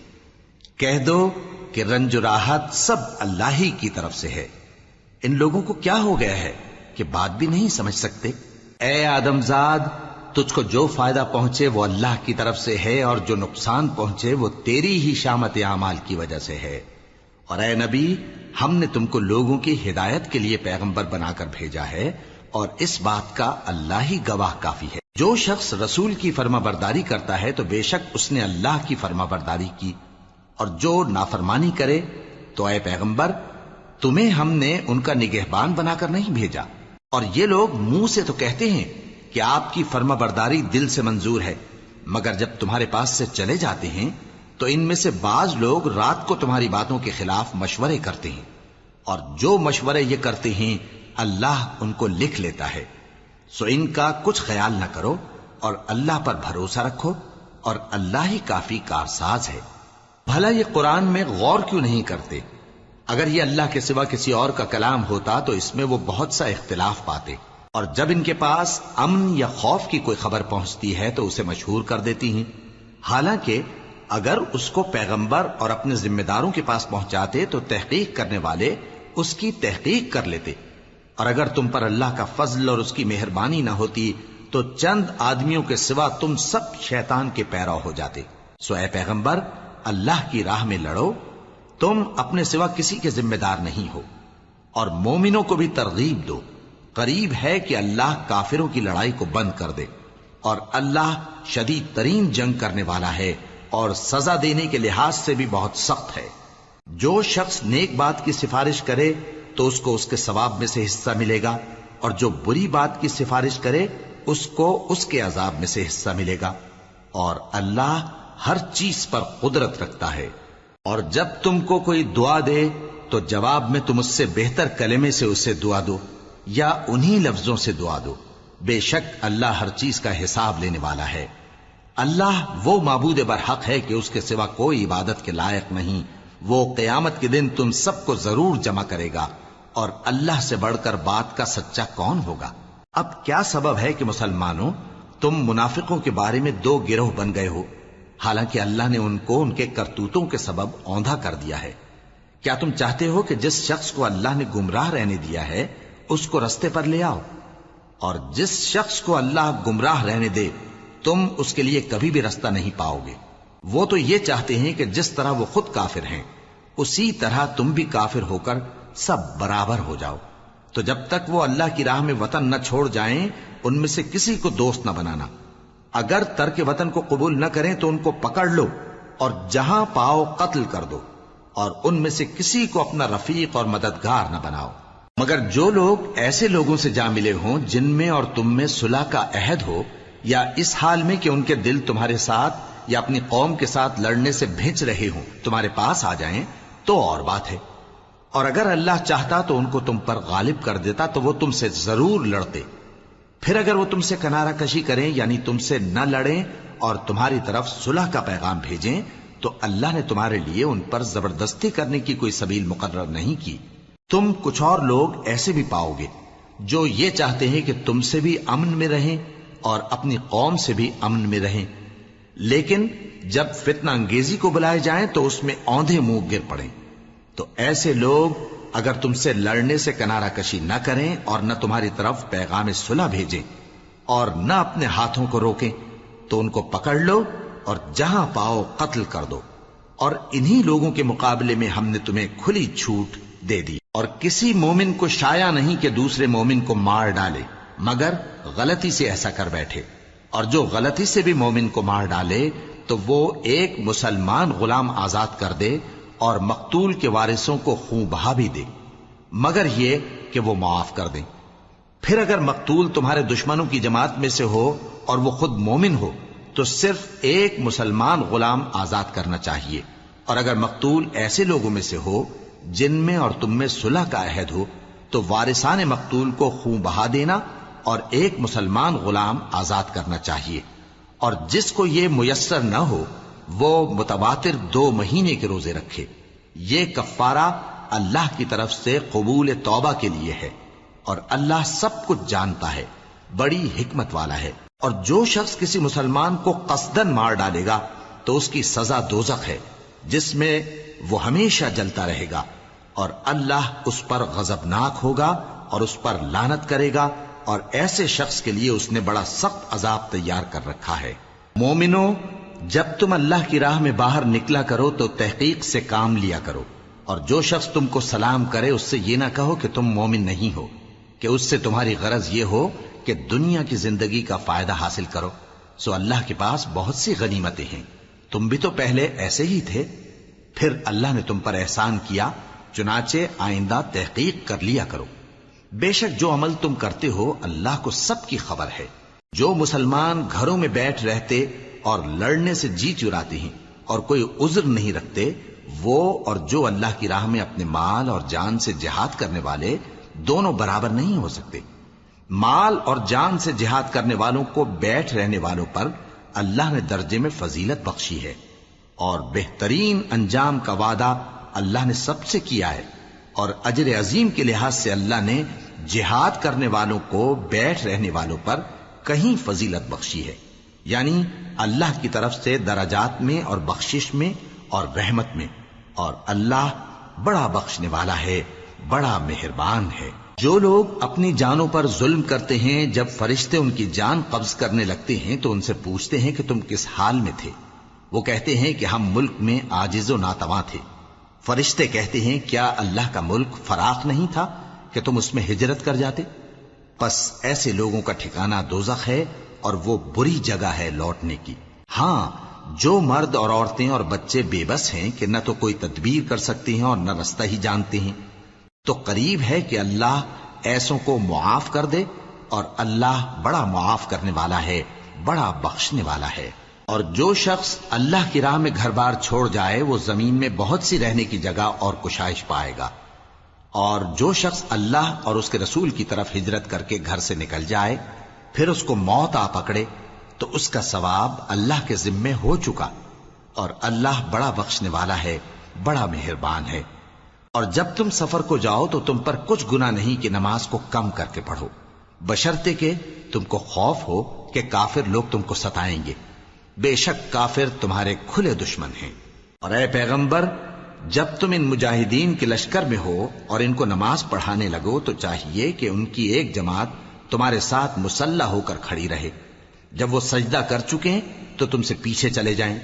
کہہ دو کہ رنج و راحت سب اللہ ہی کی طرف سے ہے. ان لوگوں کو کیا ہو گیا ہے کہ بات بھی نہیں سمجھ سکتے؟ اے آدم زاد، تجھ کو جو فائدہ پہنچے وہ اللہ کی طرف سے ہے، اور جو نقصان پہنچے وہ تیری ہی شامت اعمال کی وجہ سے ہے. اور اے نبی، ہم نے تم کو لوگوں کی ہدایت کے لیے پیغمبر بنا کر بھیجا ہے، اور اس بات کا اللہ ہی گواہ کافی ہے. جو شخص رسول کی فرما برداری کرتا ہے تو بے شک اس نے اللہ کی فرما برداری کی، اور جو نافرمانی کرے تو اے پیغمبر تمہیں ہم نے ان کا نگہبان بنا کر نہیں بھیجا. اور یہ لوگ منہ سے تو کہتے ہیں کہ آپ کی فرما برداری دل سے منظور ہے، مگر جب تمہارے پاس سے چلے جاتے ہیں تو ان میں سے بعض لوگ رات کو تمہاری باتوں کے خلاف مشورے کرتے ہیں، اور جو مشورے یہ کرتے ہیں اللہ ان کو لکھ لیتا ہے. سو ان کا کچھ خیال نہ کرو اور اللہ پر بھروسہ رکھو، اور اللہ ہی کافی کارساز ہے. بھلا یہ قرآن میں غور کیوں نہیں کرتے؟ اگر یہ اللہ کے سوا کسی اور کا کلام ہوتا تو اس میں وہ بہت سا اختلاف پاتے. اور جب ان کے پاس امن یا خوف کی کوئی خبر پہنچتی ہے تو اسے مشہور کر دیتی ہیں، حالانکہ اگر اس کو پیغمبر اور اپنے ذمہ داروں کے پاس پہنچاتے تو تحقیق کرنے والے اس کی تحقیق کر لیتے، اور اگر تم پر اللہ کا فضل اور اس کی مہربانی نہ ہوتی تو چند آدمیوں کے سوا تم سب شیطان کے پیرو ہو جاتے۔ سو اے پیغمبر، اللہ کی راہ میں لڑو، تم اپنے سوا کسی کے ذمہ دار نہیں ہو، اور مومنوں کو بھی ترغیب دو، قریب ہے کہ اللہ کافروں کی لڑائی کو بند کر دے، اور اللہ شدید ترین جنگ کرنے والا ہے اور سزا دینے کے لحاظ سے بھی بہت سخت ہے۔ جو شخص نیک بات کی سفارش کرے تو اس کو اس کے ثواب میں سے حصہ ملے گا، اور جو بری بات کی سفارش کرے اس کو اس کے عذاب میں سے حصہ ملے گا، اور اللہ ہر چیز پر قدرت رکھتا ہے۔ اور جب تم کو کوئی دعا دے تو جواب میں تم اس سے بہتر کلمے سے اسے دعا دو یا انہی لفظوں سے دعا دو، بے شک اللہ ہر چیز کا حساب لینے والا ہے۔ اللہ وہ معبود برحق ہے کہ اس کے سوا کوئی عبادت کے لائق نہیں، وہ قیامت کے دن تم سب کو ضرور جمع کرے گا، اور اللہ سے بڑھ کر بات کا سچا کون ہوگا؟ اب کیا سبب ہے کہ مسلمانوں تم منافقوں کے بارے میں دو گروہ بن گئے ہو، حالانکہ اللہ نے ان کو ان کے کرتوتوں کے سبب اوندھا کر دیا ہے؟ کیا تم چاہتے ہو کہ جس شخص کو اللہ نے گمراہ رہنے دیا ہے اس کو رستے پر لے آؤ، اور جس شخص کو اللہ گمراہ رہنے دے تم اس کے لیے کبھی بھی رستہ نہیں پاؤ گے؟ وہ تو یہ چاہتے ہیں کہ جس طرح وہ خود کافر ہیں اسی طرح تم بھی کافر ہو کر سب برابر ہو جاؤ۔ تو جب تک وہ اللہ کی راہ میں وطن نہ چھوڑ جائیں ان میں سے کسی کو دوست نہ بنانا، اگر ترک وطن کو قبول نہ کریں تو ان کو پکڑ لو اور جہاں پاؤ قتل کر دو، اور ان میں سے کسی کو اپنا رفیق اور مددگار نہ بناؤ، مگر جو لوگ ایسے لوگوں سے جا ملے ہوں جن میں اور تم میں صلح کا عہد ہو، یا اس حال میں کہ ان کے دل تمہارے ساتھ یا اپنی قوم کے ساتھ لڑنے سے بھنچ رہے ہوں تمہارے پاس آ جائیں تو اور بات ہے، اور اگر اللہ چاہتا تو ان کو تم پر غالب کر دیتا تو وہ تم سے ضرور لڑتے۔ پھر اگر وہ تم سے کنارہ کشی کریں یعنی تم سے نہ لڑیں اور تمہاری طرف صلح کا پیغام بھیجیں تو اللہ نے تمہارے لیے ان پر زبردستی کرنے کی کوئی سبیل مقرر نہیں کی۔ تم کچھ اور لوگ ایسے بھی پاؤ گے جو یہ چاہتے ہیں کہ تم سے بھی امن میں رہیں اور اپنی قوم سے بھی امن میں رہیں، لیکن جب فتنہ انگیزی کو بلائے جائیں تو اس میں اوندھے منہ گر پڑیں۔ تو ایسے لوگ اگر تم سے لڑنے سے کنارہ کشی نہ کریں اور نہ تمہاری طرف پیغام صلح بھیجیں اور نہ اپنے ہاتھوں کو روکیں تو ان کو پکڑ لو اور جہاں پاؤ قتل کر دو، اور انہی لوگوں کے مقابلے میں ہم نے تمہیں کھلی چھوٹ دے دی، اور کسی مومن کو شایع نہیں کہ دوسرے مومن کو مار ڈالے مگر غلطی سے ایسا کر بیٹھے، اور جو غلطی سے بھی مومن کو مار ڈالے تو وہ ایک مسلمان غلام آزاد کر دے اور مقتول کے وارثوں کو خون بہا بھی دے، مگر یہ کہ وہ معاف کر دیں۔ پھر اگر مقتول تمہارے دشمنوں کی جماعت میں سے ہو اور وہ خود مومن ہو تو صرف ایک مسلمان غلام آزاد کرنا چاہیے، اور اگر مقتول ایسے لوگوں میں سے ہو جن میں اور تم میں صلح کا عہد ہو تو وارثان مقتول کو خون بہا دینا اور ایک مسلمان غلام آزاد کرنا چاہیے، اور جس کو یہ میسر نہ ہو وہ متواتر 2 مہینے کے روزے رکھے۔ یہ کفارہ اللہ کی طرف سے قبول توبہ کے لیے ہے، اور اللہ سب کچھ جانتا ہے، بڑی حکمت والا ہے۔ اور جو شخص کسی مسلمان کو قصدن مار ڈالے گا تو اس کی سزا دوزخ ہے جس میں وہ ہمیشہ جلتا رہے گا، اور اللہ اس پر غضبناک ہوگا اور اس پر لعنت کرے گا، اور ایسے شخص کے لیے اس نے بڑا سخت عذاب تیار کر رکھا ہے۔ مومنو، جب تم اللہ کی راہ میں باہر نکلا کرو تو تحقیق سے کام لیا کرو، اور جو شخص تم کو سلام کرے اس سے یہ نہ کہو کہ تم مومن نہیں ہو، کہ اس سے تمہاری غرض یہ ہو کہ دنیا کی زندگی کا فائدہ حاصل کرو۔ سو اللہ کے پاس بہت سی غنیمتیں ہیں، تم بھی تو پہلے ایسے ہی تھے، پھر اللہ نے تم پر احسان کیا، چنانچہ آئندہ تحقیق کر لیا کرو۔ بے شک جو عمل تم کرتے ہو اللہ کو سب کی خبر ہے۔ جو مسلمان گھروں میں بیٹھ رہتے اور لڑنے سے جی چراتے ہیں اور کوئی عذر نہیں رکھتے، وہ اور جو اللہ کی راہ میں اپنے مال اور جان سے جہاد کرنے والے دونوں برابر نہیں ہو سکتے۔ مال اور جان سے جہاد کرنے والوں کو بیٹھ رہنے والوں پر اللہ نے درجے میں فضیلت بخشی ہے، اور بہترین انجام کا وعدہ اللہ نے سب سے کیا ہے، اور اجر عظیم کے لحاظ سے اللہ نے جہاد کرنے والوں کو بیٹھ رہنے والوں پر کہیں فضیلت بخشی ہے، یعنی اللہ کی طرف سے درجات میں اور بخشش میں اور رحمت میں، اور اللہ بڑا بخشنے والا ہے، بڑا مہربان ہے۔ جو لوگ اپنی جانوں پر ظلم کرتے ہیں، جب فرشتے ان کی جان قبض کرنے لگتے ہیں تو ان سے پوچھتے ہیں کہ تم کس حال میں تھے؟ وہ کہتے ہیں کہ ہم ملک میں عاجز و ناتواں تھے۔ فرشتے کہتے ہیں کیا اللہ کا ملک فراخ نہیں تھا کہ تم اس میں ہجرت کر جاتے؟ پس ایسے لوگوں کا ٹھکانہ دوزخ ہے اور وہ بری جگہ ہے لوٹنے کی۔ ہاں، جو مرد اور عورتیں اور بچے بے بس ہیں کہ نہ تو کوئی تدبیر کر سکتے ہیں اور نہ رستہ ہی جانتے ہیں، تو قریب ہے کہ اللہ ایسوں کو معاف کر دے، اور اللہ بڑا معاف کرنے والا ہے، بڑا بخشنے والا ہے۔ اور جو شخص اللہ کی راہ میں گھر بار چھوڑ جائے وہ زمین میں بہت سی رہنے کی جگہ اور کشائش پائے گا، اور جو شخص اللہ اور اس کے رسول کی طرف ہجرت کر کے گھر سے نکل جائے پھر اس کو موت آ پکڑے تو اس کا ثواب اللہ کے ذمے ہو چکا، اور اللہ بڑا بخشنے والا ہے، بڑا مہربان ہے۔ اور جب تم سفر کو جاؤ تو تم پر کچھ گناہ نہیں کہ نماز کو کم کر کے پڑھو، بشرطے کہ تم کو خوف ہو کہ کافر لوگ تم کو ستائیں گے، بے شک کافر تمہارے کھلے دشمن ہیں۔ اور اے پیغمبر، جب تم ان مجاہدین کے لشکر میں ہو اور ان کو نماز پڑھانے لگو تو چاہیے کہ ان کی ایک جماعت تمہارے ساتھ مسلح ہو کر کھڑی رہے، جب وہ سجدہ کر چکے تو تم سے پیچھے چلے جائیں،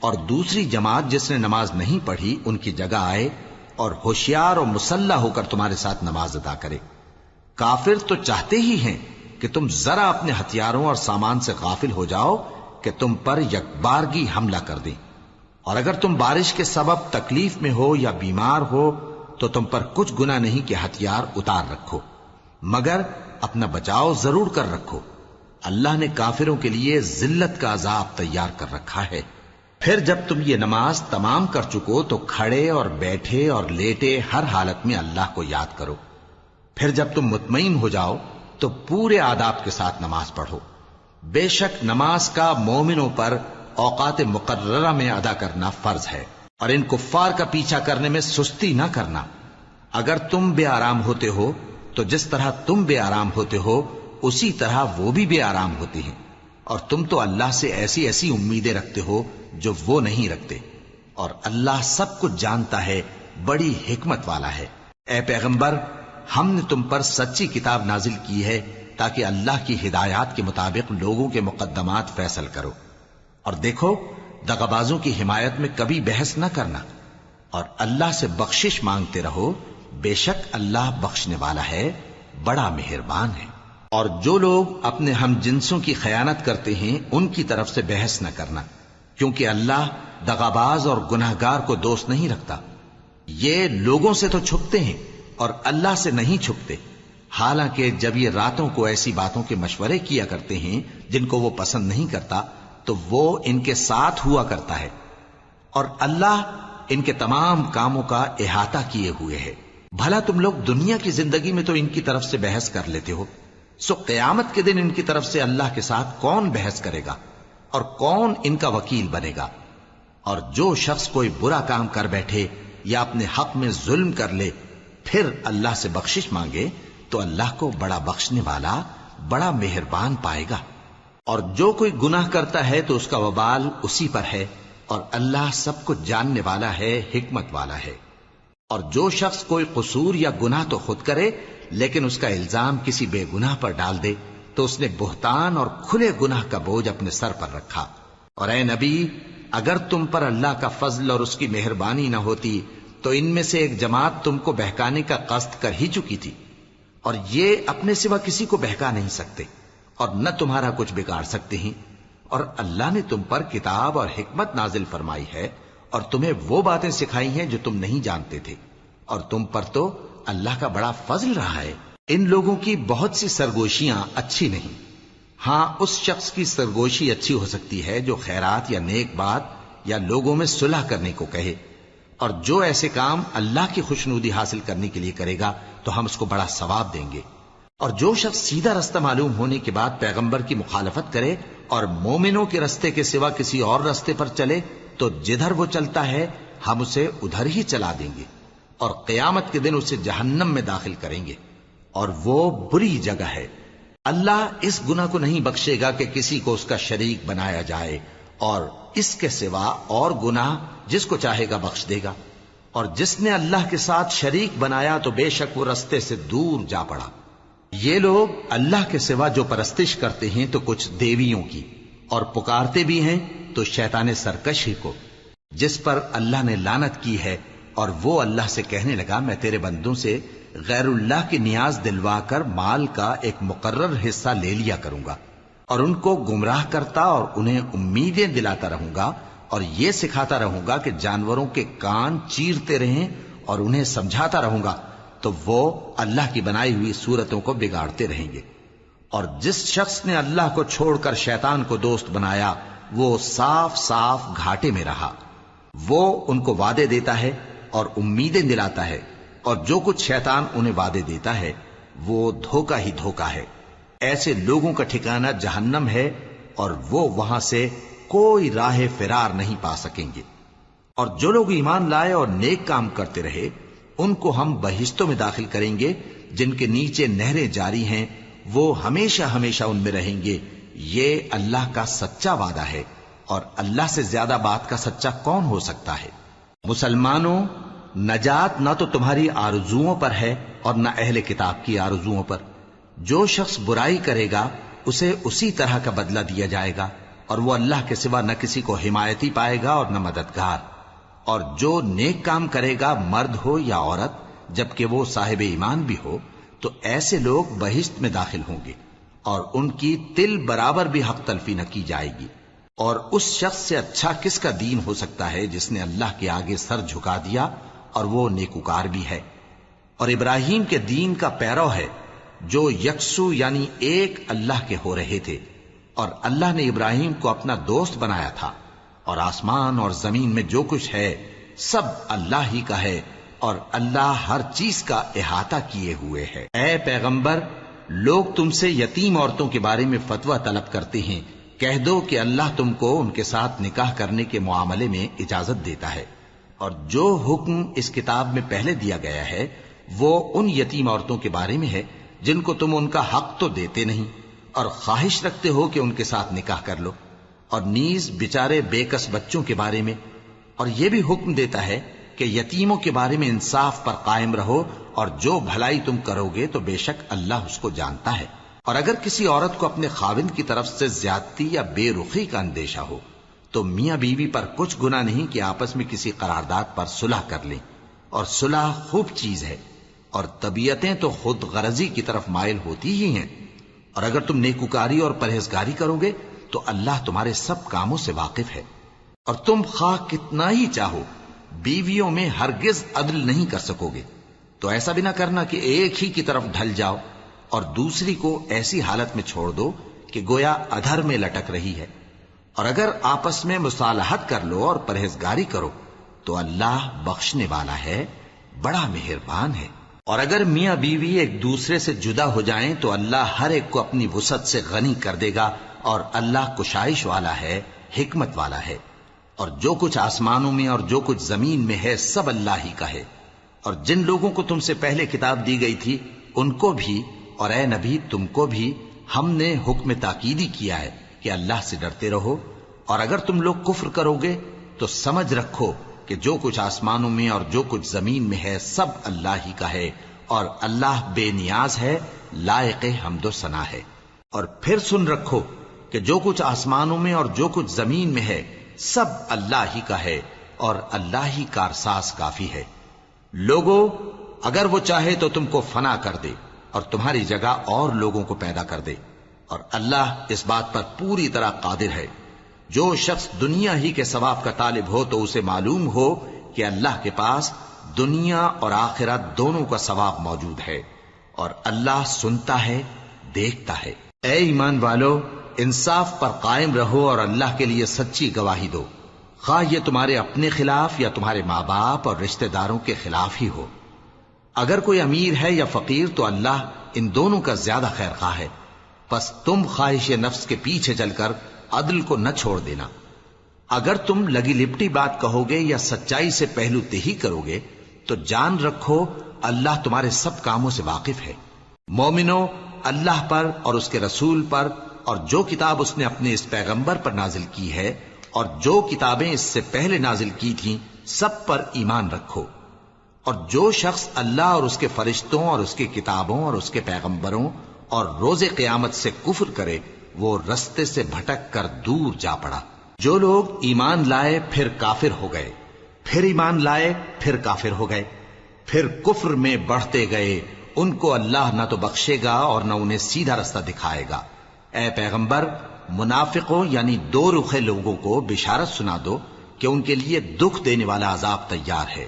اور دوسری جماعت جس نے نماز نہیں پڑھی ان کی جگہ آئے اور ہوشیار اور مسلح ہو کر تمہارے ساتھ نماز ادا کرے۔ کافر تو چاہتے ہی ہیں کہ تم ذرا اپنے ہتھیاروں اور سامان سے غافل ہو جاؤ کہ تم پر یکبارگی حملہ کر دیں، اور اگر تم بارش کے سبب تکلیف میں ہو یا بیمار ہو تو تم پر کچھ گناہ نہیں کہ ہتھیار اتار رکھو، مگر اپنا بچاؤ ضرور کر رکھو۔ اللہ نے کافروں کے لیے ذلت کا عذاب تیار کر رکھا ہے۔ پھر جب تم یہ نماز تمام کر چکو تو کھڑے اور بیٹھے اور لیٹے ہر حالت میں اللہ کو یاد کرو۔ پھر جب تم مطمئن ہو جاؤ تو پورے آداب کے ساتھ نماز پڑھو۔ بے شک نماز کا مومنوں پر اوقات مقررہ میں ادا کرنا فرض ہے، اور ان کفار کا پیچھا کرنے میں سستی نہ کرنا۔ اگر تم بے آرام ہوتے ہو تو جس طرح تم بے آرام ہوتے ہو اسی طرح وہ بھی بے آرام ہوتے ہیں، اور تم تو اللہ سے ایسی ایسی امیدیں رکھتے ہو جو وہ نہیں رکھتے، اور اللہ سب کچھ جانتا ہے، بڑی حکمت والا ہے۔ اے پیغمبر، ہم نے تم پر سچی کتاب نازل کی ہے تاکہ اللہ کی ہدایات کے مطابق لوگوں کے مقدمات فیصل کرو، اور دیکھو دغابازوں کی حمایت میں کبھی بحث نہ کرنا، اور اللہ سے بخشش مانگتے رہو، بے شک اللہ بخشنے والا ہے، بڑا مہربان ہے۔ اور جو لوگ اپنے ہم جنسوں کی خیانت کرتے ہیں ان کی طرف سے بحث نہ کرنا، کیونکہ اللہ دغاباز اور گناہگار کو دوست نہیں رکھتا۔ یہ لوگوں سے تو چھپتے ہیں اور اللہ سے نہیں چھپتے، حالانکہ جب یہ راتوں کو ایسی باتوں کے مشورے کیا کرتے ہیں جن کو وہ پسند نہیں کرتا تو وہ ان کے ساتھ ہوا کرتا ہے، اور اللہ ان کے تمام کاموں کا احاطہ کیے ہوئے ہے۔ بھلا تم لوگ دنیا کی زندگی میں تو ان کی طرف سے بحث کر لیتے ہو، سو قیامت کے دن ان کی طرف سے اللہ کے ساتھ کون بحث کرے گا اور کون ان کا وکیل بنے گا؟ اور جو شخص کوئی برا کام کر بیٹھے یا اپنے حق میں ظلم کر لے پھر اللہ سے بخشش مانگے تو اللہ کو بڑا بخشنے والا، بڑا مہربان پائے گا۔ اور جو کوئی گناہ کرتا ہے تو اس کا وبال اسی پر ہے، اور اللہ سب کچھ جاننے والا ہے، حکمت والا ہے۔ اور جو شخص کوئی قصور یا گناہ تو خود کرے لیکن اس کا الزام کسی بے گناہ پر ڈال دے تو اس نے بہتان اور کھلے گناہ کا بوجھ اپنے سر پر رکھا۔ اور اے نبی، اگر تم پر اللہ کا فضل اور اس کی مہربانی نہ ہوتی تو ان میں سے ایک جماعت تم کو بہکانے کا قصد کر ہی چکی تھی، اور یہ اپنے سوا کسی کو بہکا نہیں سکتے اور نہ تمہارا کچھ بگاڑ سکتے ہیں۔ اور اللہ نے تم پر کتاب اور حکمت نازل فرمائی ہے اور تمہیں وہ باتیں سکھائی ہیں جو تم نہیں جانتے تھے، اور تم پر تو اللہ کا بڑا فضل رہا ہے۔ ان لوگوں کی بہت سی سرگوشیاں اچھی نہیں، ہاں اس شخص کی سرگوشی اچھی ہو سکتی ہے جو خیرات یا نیک بات یا لوگوں میں صلح کرنے کو کہے، اور جو ایسے کام اللہ کی خوشنودی حاصل کرنے کے لیے کرے گا تو ہم اس کو بڑا ثواب دیں گے۔ اور جو شخص سیدھا رستہ معلوم ہونے کے بعد پیغمبر کی مخالفت کرے اور مومنوں کے رستے کے سوا کسی اور رستے پر چلے تو جدھر وہ چلتا ہے ہم اسے ادھر ہی چلا دیں گے، اور قیامت کے دن اسے جہنم میں داخل کریں گے۔ اور وہ بری جگہ ہے۔ اللہ اس گناہ کو نہیں بخشے گا کہ کسی کو اس کا شریک بنایا جائے، اور اس کے سوا اور گناہ جس کو چاہے گا بخش دے گا، اور جس نے اللہ کے ساتھ شریک بنایا تو بے شک وہ رستے سے دور جا پڑا۔ یہ لوگ اللہ کے سوا جو پرستش کرتے ہیں تو کچھ دیویوں کی، اور پکارتے بھی ہیں تو شیطان سرکش ہی کو، جس پر اللہ نے لعنت کی ہے، اور وہ اللہ سے کہنے لگا میں تیرے بندوں سے غیر اللہ کی نیاز دلوا کر مال کا ایک مقرر حصہ لے لیا کروں گا، اور ان کو گمراہ کرتا اور انہیں امیدیں دلاتا رہوں گا، اور یہ سکھاتا رہوں گا کہ جانوروں کے کان چیرتے رہیں، اور انہیں سمجھاتا رہوں گا تو وہ اللہ کی بنائی ہوئی صورتوں کو بگاڑتے رہیں گے۔ اور جس شخص نے اللہ کو چھوڑ کر شیطان کو دوست بنایا وہ صاف صاف گھاٹے میں رہا۔ وہ ان کو وعدے دیتا ہے اور امیدیں دلاتا ہے، اور جو کچھ شیطان انہیں وعدے دیتا ہے وہ دھوکہ ہی دھوکہ ہے۔ ایسے لوگوں کا ٹھکانہ جہنم ہے، اور وہ وہاں سے کوئی راہ فرار نہیں پا سکیں گے۔ اور جو لوگ ایمان لائے اور نیک کام کرتے رہے ان کو ہم بہشتوں میں داخل کریں گے جن کے نیچے نہریں جاری ہیں، وہ ہمیشہ ہمیشہ ان میں رہیں گے۔ یہ اللہ کا سچا وعدہ ہے، اور اللہ سے زیادہ بات کا سچا کون ہو سکتا ہے؟ مسلمانوں، نجات نہ تو تمہاری آرزوؤں پر ہے اور نہ اہل کتاب کی آرزوؤں پر۔ جو شخص برائی کرے گا اسے اسی طرح کا بدلہ دیا جائے گا، اور وہ اللہ کے سوا نہ کسی کو حمایتی پائے گا اور نہ مددگار۔ اور جو نیک کام کرے گا مرد ہو یا عورت جبکہ وہ صاحب ایمان بھی ہو تو ایسے لوگ بہشت میں داخل ہوں گے، اور ان کی تل برابر بھی حق تلفی نہ کی جائے گی۔ اور اس شخص سے اچھا کس کا دین ہو سکتا ہے جس نے اللہ کے آگے سر جھکا دیا اور وہ نیکوکار بھی ہے، اور ابراہیم کے دین کا پیرو ہے جو یکسو یعنی ایک اللہ کے ہو رہے تھے، اور اللہ نے ابراہیم کو اپنا دوست بنایا تھا۔ اور آسمان اور زمین میں جو کچھ ہے سب اللہ ہی کا ہے، اور اللہ ہر چیز کا احاطہ کیے ہوئے ہے۔ اے پیغمبر، لوگ تم سے یتیم عورتوں کے بارے میں فتویٰ طلب کرتے ہیں، کہہ دو کہ اللہ تم کو ان کے ساتھ نکاح کرنے کے معاملے میں اجازت دیتا ہے، اور جو حکم اس کتاب میں پہلے دیا گیا ہے وہ ان یتیم عورتوں کے بارے میں ہے جن کو تم ان کا حق تو دیتے نہیں، اور خواہش رکھتے ہو کہ ان کے ساتھ نکاح کر لو، اور نیز بیچارے بے کس بچوں کے بارے میں۔ اور یہ بھی حکم دیتا ہے کہ یتیموں کے بارے میں انصاف پر قائم رہو، اور جو بھلائی تم کرو گے تو بے شک اللہ اس کو جانتا ہے۔ اور اگر کسی عورت کو اپنے خاوند کی طرف سے زیادتی یا بے رخی کا اندیشہ ہو تو میاں بیوی پر کچھ گناہ نہیں کہ آپس میں کسی قرارداد پر صلح کر لیں، اور صلح خوب چیز ہے، اور طبیعتیں تو خود غرضی کی طرف مائل ہوتی ہی ہیں۔ اور اگر تم نیکوکاری اور پرہیزگاری کرو گے تو اللہ تمہارے سب کاموں سے واقف ہے۔ اور تم خواہ کتنا ہی چاہو بیویوں میں ہرگز عدل نہیں کر سکو گے، تو ایسا بھی نہ کرنا کہ ایک ہی کی طرف ڈھل جاؤ اور دوسری کو ایسی حالت میں چھوڑ دو کہ گویا ادھر میں لٹک رہی ہے۔ اور اگر آپس میں مصالحت کر لو اور پرہیزگاری کرو تو اللہ بخشنے والا ہے، بڑا مہربان ہے۔ اور اگر میاں بیوی ایک دوسرے سے جدا ہو جائیں تو اللہ ہر ایک کو اپنی وسعت سے غنی کر دے گا، اور اللہ کشائش والا ہے، حکمت والا ہے۔ اور جو کچھ آسمانوں میں اور جو کچھ زمین میں ہے سب اللہ ہی کا ہے۔ اور جن لوگوں کو تم سے پہلے کتاب دی گئی تھی ان کو بھی، اور اے نبی تم کو بھی، ہم نے حکم تاکیدی کیا ہے کہ اللہ سے ڈرتے رہو۔ اور اگر تم لوگ کفر کرو گے تو سمجھ رکھو کہ جو کچھ آسمانوں میں اور جو کچھ زمین میں ہے سب اللہ ہی کا ہے، اور اللہ بے نیاز ہے، لائق حمد و ثنا ہے۔ اور پھر سن رکھو کہ جو کچھ آسمانوں میں اور جو کچھ زمین میں ہے سب اللہ ہی کا ہے، اور اللہ ہی کارساز کافی ہے۔ لوگو، اگر وہ چاہے تو تم کو فنا کر دے اور تمہاری جگہ اور لوگوں کو پیدا کر دے، اور اللہ اس بات پر پوری طرح قادر ہے۔ جو شخص دنیا ہی کے ثواب کا طالب ہو تو اسے معلوم ہو کہ اللہ کے پاس دنیا اور آخرت دونوں کا ثواب موجود ہے، اور اللہ سنتا ہے، دیکھتا ہے۔ اے ایمان والو، انصاف پر قائم رہو اور اللہ کے لیے سچی گواہی دو، خواہ یہ تمہارے اپنے خلاف یا تمہارے ماں باپ اور رشتہ داروں کے خلاف ہی ہو۔ اگر کوئی امیر ہے یا فقیر تو اللہ ان دونوں کا زیادہ خیر خواہ ہے، پس تم خواہش نفس کے پیچھے چل کر عدل کو نہ چھوڑ دینا۔ اگر تم لگی لپٹی بات کہو گے یا سچائی سے پہلو تہی کرو گے تو جان رکھو اللہ تمہارے سب کاموں سے واقف ہے۔ مومنو، اللہ پر اور اس کے رسول پر اور جو کتاب اس نے اپنے اس پیغمبر پر نازل کی ہے اور جو کتابیں اس سے پہلے نازل کی تھیں سب پر ایمان رکھو، اور جو شخص اللہ اور اس کے فرشتوں اور اس کی کتابوں اور اس کے پیغمبروں اور روز قیامت سے کفر کرے وہ رستے سے بھٹک کر دور جا پڑا۔ جو لوگ ایمان لائے پھر کافر ہو گئے، پھر ایمان لائے پھر کافر ہو گئے، پھر کفر میں بڑھتے گئے، ان کو اللہ نہ تو بخشے گا اور نہ انہیں سیدھا رستہ دکھائے گا۔ اے پیغمبر، منافقوں یعنی دو رخے لوگوں کو بشارت سنا دو کہ ان کے لیے دکھ دینے والا عذاب تیار ہے۔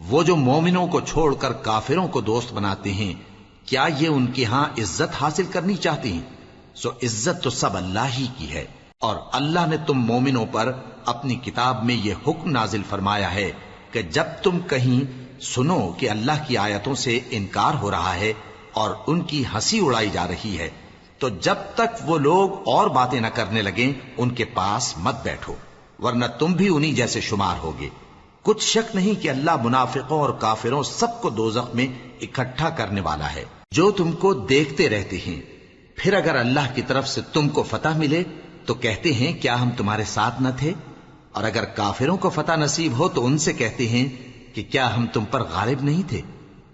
وہ جو مومنوں کو چھوڑ کر کافروں کو دوست بناتے ہیں، کیا یہ ان کے ہاں عزت حاصل کرنی چاہتے ہیں؟ سو عزت تو سب اللہ ہی کی ہے، اور اللہ نے تم مومنوں پر اپنی کتاب میں یہ حکم نازل فرمایا ہے کہ جب تم کہیں سنو کہ اللہ کی آیتوں سے انکار ہو رہا ہے اور ان کی ہنسی اڑائی جا رہی ہے، تو جب تک وہ لوگ اور باتیں نہ کرنے لگیں ان کے پاس مت بیٹھو، ورنہ تم بھی انہی جیسے شمار ہوگے۔ کچھ شک نہیں کہ اللہ منافقوں اور کافروں سب کو دوزخ میں اکٹھا کرنے والا ہے، جو تم کو دیکھتے رہتے ہیں۔ پھر اگر اللہ کی طرف سے تم کو فتح ملے تو کہتے ہیں کیا ہم تمہارے ساتھ نہ تھے، اور اگر کافروں کو فتح نصیب ہو تو ان سے کہتے ہیں کہ کیا ہم تم پر غالب نہیں تھے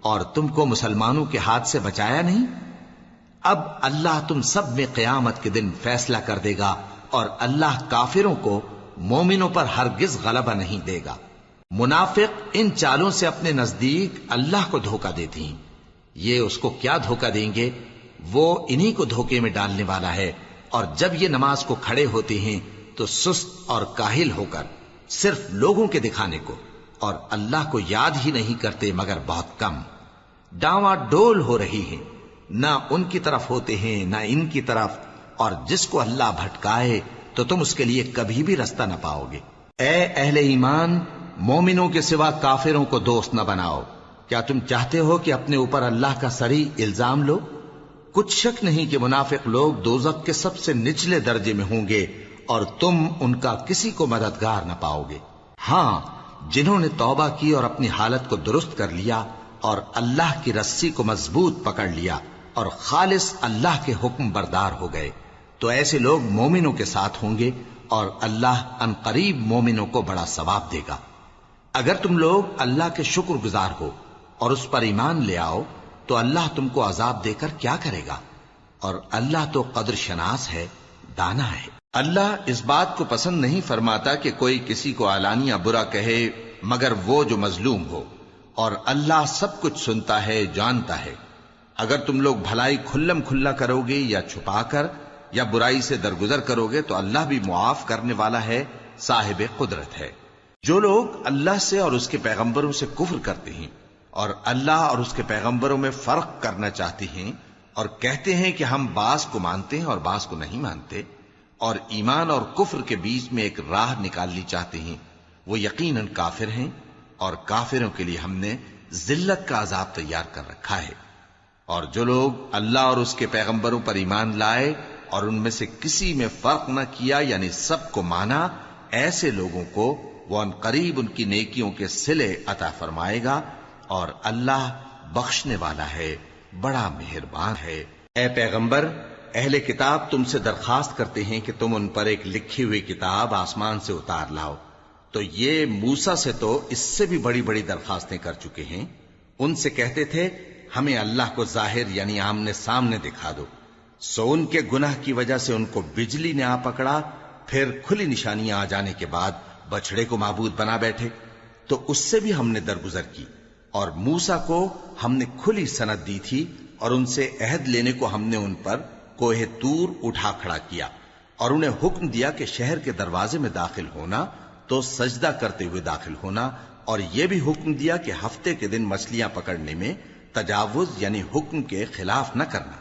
اور تم کو مسلمانوں کے ہاتھ سے بچایا نہیں؟ اب اللہ تم سب میں قیامت کے دن فیصلہ کر دے گا، اور اللہ کافروں کو مومنوں پر ہرگز غلبہ نہیں دے گا۔ منافق ان چالوں سے اپنے نزدیک اللہ کو دھوکہ دیتے ہیں، یہ اس کو کیا دھوکہ دیں گے؟ وہ انہی کو دھوکے میں ڈالنے والا ہے، اور جب یہ نماز کو کھڑے ہوتے ہیں تو سست اور کاہل ہو کر صرف لوگوں کے دکھانے کو، اور اللہ کو یاد ہی نہیں کرتے مگر بہت کم۔ ڈاواں ڈول ہو رہی ہیں، نہ ان کی طرف ہوتے ہیں نہ ان کی طرف، اور جس کو اللہ بھٹکائے تو تم اس کے لیے کبھی بھی رستہ نہ پاؤ گے۔ اے اہل ایمان، مومنوں کے سوا کافروں کو دوست نہ بناؤ۔ کیا تم چاہتے ہو کہ اپنے اوپر اللہ کا صریح الزام لو؟ کچھ شک نہیں کہ منافق لوگ دوزخ کے سب سے نچلے درجے میں ہوں گے، اور تم ان کا کسی کو مددگار نہ پاؤ گے۔ ہاں، جنہوں نے توبہ کی اور اپنی حالت کو درست کر لیا اور اللہ کی رسی کو مضبوط پکڑ لیا اور خالص اللہ کے حکم بردار ہو گئے، تو ایسے لوگ مومنوں کے ساتھ ہوں گے، اور اللہ ان قریب مومنوں کو بڑا ثواب دے گا۔ اگر تم لوگ اللہ کے شکر گزار ہو اور اس پر ایمان لے آؤ تو اللہ تم کو عذاب دے کر کیا کرے گا، اور اللہ تو قدر شناس ہے، دانا ہے۔ اللہ اس بات کو پسند نہیں فرماتا کہ کوئی کسی کو علانیہ برا کہے مگر وہ جو مظلوم ہو، اور اللہ سب کچھ سنتا ہے، جانتا ہے۔ اگر تم لوگ بھلائی کھلم کھلا کرو گے یا چھپا کر یا برائی سے درگزر کرو گے تو اللہ بھی معاف کرنے والا ہے، صاحب قدرت ہے۔ جو لوگ اللہ سے اور اس کے پیغمبروں سے کفر کرتے ہیں اور اللہ اور اس کے پیغمبروں میں فرق کرنا چاہتے ہیں اور کہتے ہیں کہ ہم بعض کو مانتے ہیں اور بعض کو نہیں مانتے، اور ایمان اور کفر کے بیچ میں ایک راہ نکالنی چاہتے ہیں، وہ یقیناً کافر ہیں، اور کافروں کے لیے ہم نے ذلت کا عذاب تیار کر رکھا ہے۔ اور جو لوگ اللہ اور اس کے پیغمبروں پر ایمان لائے اور ان میں سے کسی میں فرق نہ کیا یعنی سب کو مانا، ایسے لوگوں کو وہ ان قریب ان کی نیکیوں کے صلے عطا فرمائے گا، اور اللہ بخشنے والا ہے، بڑا مہربان ہے۔ اے پیغمبر، اہل کتاب تم سے درخواست کرتے ہیں کہ تم ان پر ایک لکھی ہوئی کتاب آسمان سے اتار لاؤ، تو یہ موسیٰ سے تو اس سے بھی بڑی بڑی درخواستیں کر چکے ہیں۔ ان سے کہتے تھے ہمیں اللہ کو ظاہر یعنی آمنے سامنے دکھا دو، سو ان کے گناہ کی وجہ سے ان کو بجلی نے آ پکڑا، پھر کھلی نشانیاں آ جانے کے بعد بچڑے کو معبود بنا بیٹھے، تو اس سے بھی ہم نے درگزر کی، اور موسیٰ کو ہم نے کھلی سند دی تھی، اور ان سے عہد لینے کو ہم نے ان پر کوہ طور اٹھا کھڑا کیا، اور انہیں حکم دیا کہ شہر کے دروازے میں داخل ہونا تو سجدہ کرتے ہوئے داخل ہونا، اور یہ بھی حکم دیا کہ ہفتے کے دن مچھلیاں پکڑنے میں تجاوز یعنی حکم کے خلاف نہ کرنا۔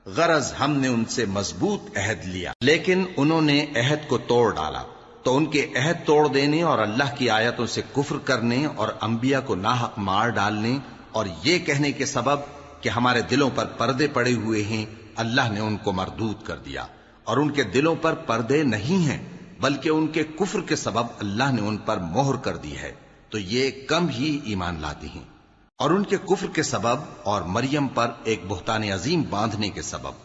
غرض ہم نے ان سے مضبوط عہد لیا، لیکن انہوں نے عہد کو توڑ ڈالا، تو ان کے عہد توڑ دینے اور اللہ کی آیتوں سے کفر کرنے اور انبیاء کو ناحق مار ڈالنے اور یہ کہنے کے سبب کہ ہمارے دلوں پر پردے پڑے ہوئے ہیں، اللہ نے ان کو مردود کر دیا، اور ان کے دلوں پر پردے نہیں ہیں بلکہ ان کے کفر کے سبب اللہ نے ان پر مہر کر دی ہے، تو یہ کم ہی ایمان لاتے ہیں۔ اور ان کے کفر کے سبب اور مریم پر ایک بہتان عظیم باندھنے کے سبب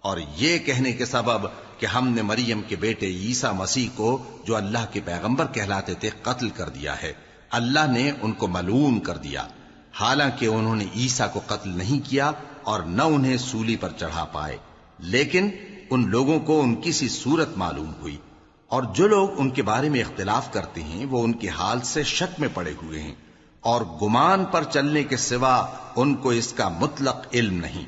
اور یہ کہنے کے سبب کہ ہم نے مریم کے بیٹے عیسیٰ مسیح کو جو اللہ کے پیغمبر کہلاتے تھے قتل کر دیا ہے، اللہ نے ان کو ملعون کر دیا، حالانکہ انہوں نے عیسیٰ کو قتل نہیں کیا اور نہ انہیں سولی پر چڑھا پائے، لیکن ان لوگوں کو ان کی سی صورت معلوم ہوئی، اور جو لوگ ان کے بارے میں اختلاف کرتے ہیں وہ ان کے حال سے شک میں پڑے ہوئے ہیں، اور گمان پر چلنے کے سوا ان کو اس کا مطلق علم نہیں،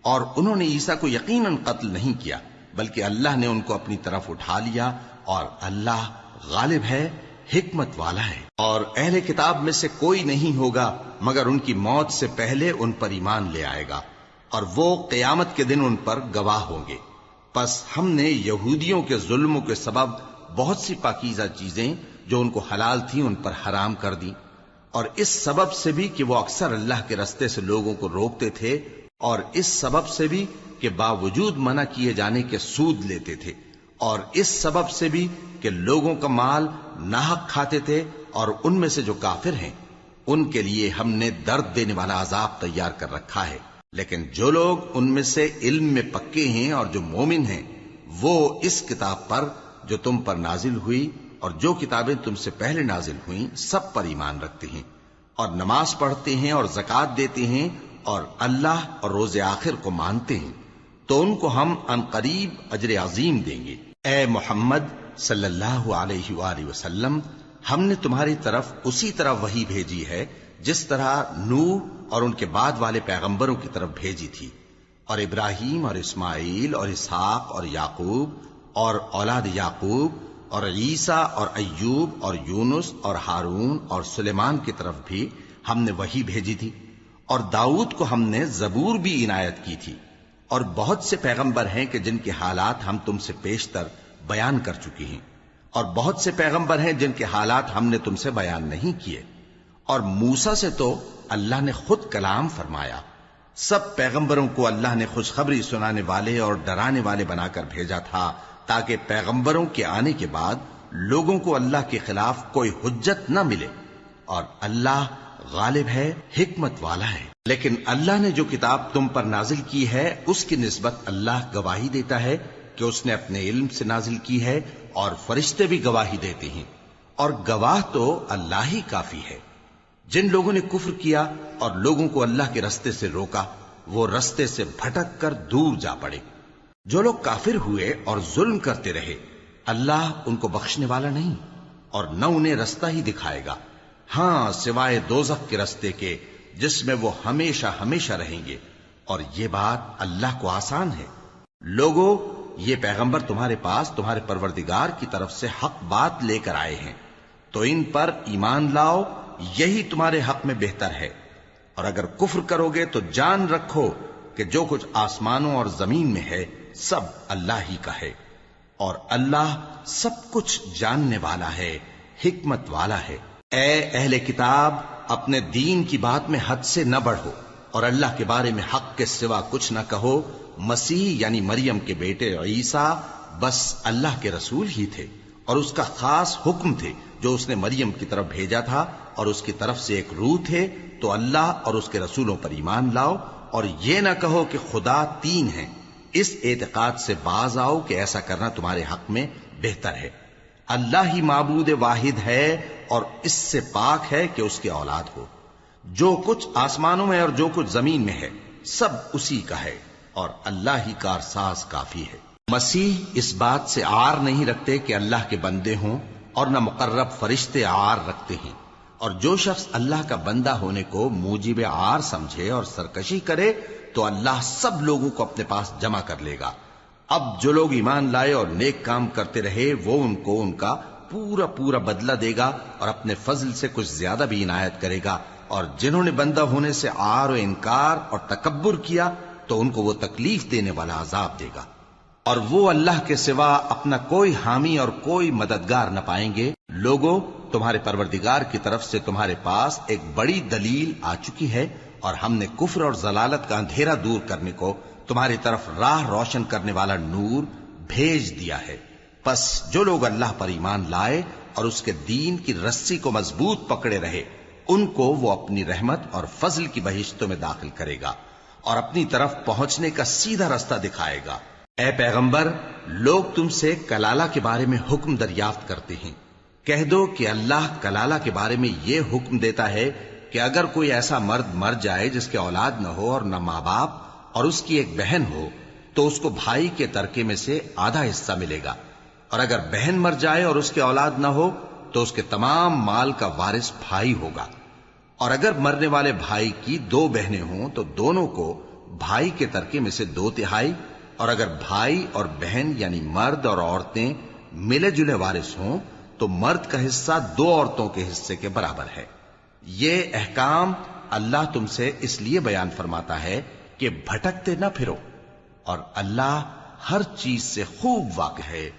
اور انہوں نے عیسیٰ کو یقیناً قتل نہیں کیا بلکہ اللہ نے ان کو اپنی طرف اٹھا لیا، اور اللہ غالب ہے، حکمت والا ہے۔ اور اہل کتاب میں سے کوئی نہیں ہوگا مگر ان کی موت سے پہلے ان پر ایمان لے آئے گا، اور وہ قیامت کے دن ان پر گواہ ہوں گے۔ پس ہم نے یہودیوں کے ظلموں کے سبب بہت سی پاکیزہ چیزیں جو ان کو حلال تھیں ان پر حرام کر دی، اور اس سبب سے بھی کہ وہ اکثر اللہ کے رستے سے لوگوں کو روکتے تھے، اور اس سبب سے بھی کہ باوجود منع کیے جانے کے سود لیتے تھے، اور اس سبب سے بھی کہ لوگوں کا مال ناحق کھاتے تھے، اور ان میں سے جو کافر ہیں ان کے لیے ہم نے درد دینے والا عذاب تیار کر رکھا ہے۔ لیکن جو لوگ ان میں سے علم میں پکے ہیں اور جو مومن ہیں وہ اس کتاب پر جو تم پر نازل ہوئی اور جو کتابیں تم سے پہلے نازل ہوئیں سب پر ایمان رکھتے ہیں، اور نماز پڑھتے ہیں اور زکوٰۃ دیتے ہیں، اور اللہ اور روز آخر کو مانتے ہیں، تو ان کو ہم عنقریب اجر عظیم دیں گے۔ اے محمد صلی اللہ علیہ وآلہ وسلم، ہم نے تمہاری طرف اسی طرح وحی بھیجی ہے جس طرح نوح اور ان کے بعد والے پیغمبروں کی طرف بھیجی تھی، اور ابراہیم اور اسماعیل اور اسحاق اور یعقوب اور اولاد یعقوب اور عیسیٰ اور ایوب اور یونس اور ہارون اور سلیمان کی طرف بھی ہم نے وحی بھیجی تھی، اور داؤد کو ہم نے زبور بھی عنایت کی تھی، اور بہت سے پیغمبر ہیں کہ جن کے حالات ہم تم سے پیشتر بیان کر چکی ہیں، اور بہت سے پیغمبر ہیں جن کے حالات ہم نے تم سے بیان نہیں کیے، اور موسیٰ سے تو اللہ نے خود کلام فرمایا۔ سب پیغمبروں کو اللہ نے خوشخبری سنانے والے اور ڈرانے والے بنا کر بھیجا تھا تاکہ پیغمبروں کے آنے کے بعد لوگوں کو اللہ کے خلاف کوئی حجت نہ ملے، اور اللہ غالب ہے، حکمت والا ہے۔ لیکن اللہ نے جو کتاب تم پر نازل کی ہے اس کی نسبت اللہ گواہی دیتا ہے کہ اس نے اپنے علم سے نازل کی ہے، اور فرشتے بھی گواہی دیتے ہیں، اور گواہ تو اللہ ہی کافی ہے۔ جن لوگوں نے کفر کیا اور لوگوں کو اللہ کے رستے سے روکا وہ رستے سے بھٹک کر دور جا پڑے۔ جو لوگ کافر ہوئے اور ظلم کرتے رہے اللہ ان کو بخشنے والا نہیں، اور نہ انہیں رستہ ہی دکھائے گا، ہاں سوائے دوزخ کے رستے کے جس میں وہ ہمیشہ ہمیشہ رہیں گے، اور یہ بات اللہ کو آسان ہے۔ لوگو، یہ پیغمبر تمہارے پاس تمہارے پروردگار کی طرف سے حق بات لے کر آئے ہیں، تو ان پر ایمان لاؤ، یہی تمہارے حق میں بہتر ہے، اور اگر کفر کرو گے تو جان رکھو کہ جو کچھ آسمانوں اور زمین میں ہے سب اللہ ہی کا ہے، اور اللہ سب کچھ جاننے والا ہے، حکمت والا ہے۔ اے اہل کتاب، اپنے دین کی بات میں حد سے نہ بڑھو، اور اللہ کے بارے میں حق کے سوا کچھ نہ کہو۔ مسیح یعنی مریم کے بیٹے عیسیٰ بس اللہ کے رسول ہی تھے، اور اس کا خاص حکم تھے جو اس نے مریم کی طرف بھیجا تھا، اور اس کی طرف سے ایک روح تھے، تو اللہ اور اس کے رسولوں پر ایمان لاؤ، اور یہ نہ کہو کہ خدا تین ہیں، اس اعتقاد سے باز آؤ کہ ایسا کرنا تمہارے حق میں بہتر ہے۔ اللہ ہی معبود واحد ہے اور اس سے پاک ہے کہ اس کی اولاد ہو۔ جو کچھ آسمانوں میں اور جو کچھ زمین میں ہے سب اسی کا ہے، اور اللہ ہی کارساز کافی ہے۔ مسیح اس بات سے عار نہیں رکھتے کہ اللہ کے بندے ہوں، اور نہ مقرب فرشتے عار رکھتے ہیں، اور جو شخص اللہ کا بندہ ہونے کو موجب عار سمجھے اور سرکشی کرے تو اللہ سب لوگوں کو اپنے پاس جمع کر لے گا۔ اب جو لوگ ایمان لائے اور نیک کام کرتے رہے وہ ان کو ان کا پورا پورا بدلہ دے گا، اور اپنے فضل سے کچھ زیادہ بھی عنایت کرے گا، اور جنہوں نے بندہ ہونے سے عار و انکار اور تکبر کیا تو ان کو وہ تکلیف دینے والا عذاب دے گا، اور وہ اللہ کے سوا اپنا کوئی حامی اور کوئی مددگار نہ پائیں گے۔ لوگوں، تمہارے پروردگار کی طرف سے تمہارے پاس ایک بڑی دلیل آ چکی ہے، اور ہم نے کفر اور ضلالت کا اندھیرا دور کرنے کو تمہاری طرف راہ روشن کرنے والا نور بھیج دیا ہے۔ پس جو لوگ اللہ پر ایمان لائے اور اس کے دین کی رسی کو مضبوط پکڑے رہے ان کو وہ اپنی رحمت اور فضل کی بہشتوں میں داخل کرے گا اور اپنی طرف پہنچنے کا سیدھا راستہ دکھائے گا۔ اے پیغمبر، لوگ تم سے کلالہ کے بارے میں حکم دریافت کرتے ہیں، کہہ دو کہ اللہ کلالہ کے بارے میں یہ حکم دیتا ہے کہ اگر کوئی ایسا مرد مر جائے جس کے اولاد نہ ہو اور نہ ماں باپ اور اس کی ایک بہن ہو تو اس کو بھائی کے ترکے میں سے آدھا حصہ ملے گا، اور اگر بہن مر جائے اور اس کے اولاد نہ ہو تو اس کے تمام مال کا وارث بھائی ہوگا، اور اگر مرنے والے بھائی کی 2 بہنیں ہوں تو دونوں کو بھائی کے ترکے میں سے 2/3، اور اگر بھائی اور بہن یعنی مرد اور عورتیں ملے جلے وارث ہوں تو مرد کا حصہ 2 عورتوں کے حصے کے برابر ہے۔ یہ احکام اللہ تم سے اس لیے بیان فرماتا ہے کہ بھٹکتے نہ پھرو، اور اللہ ہر چیز سے خوب واقف ہے۔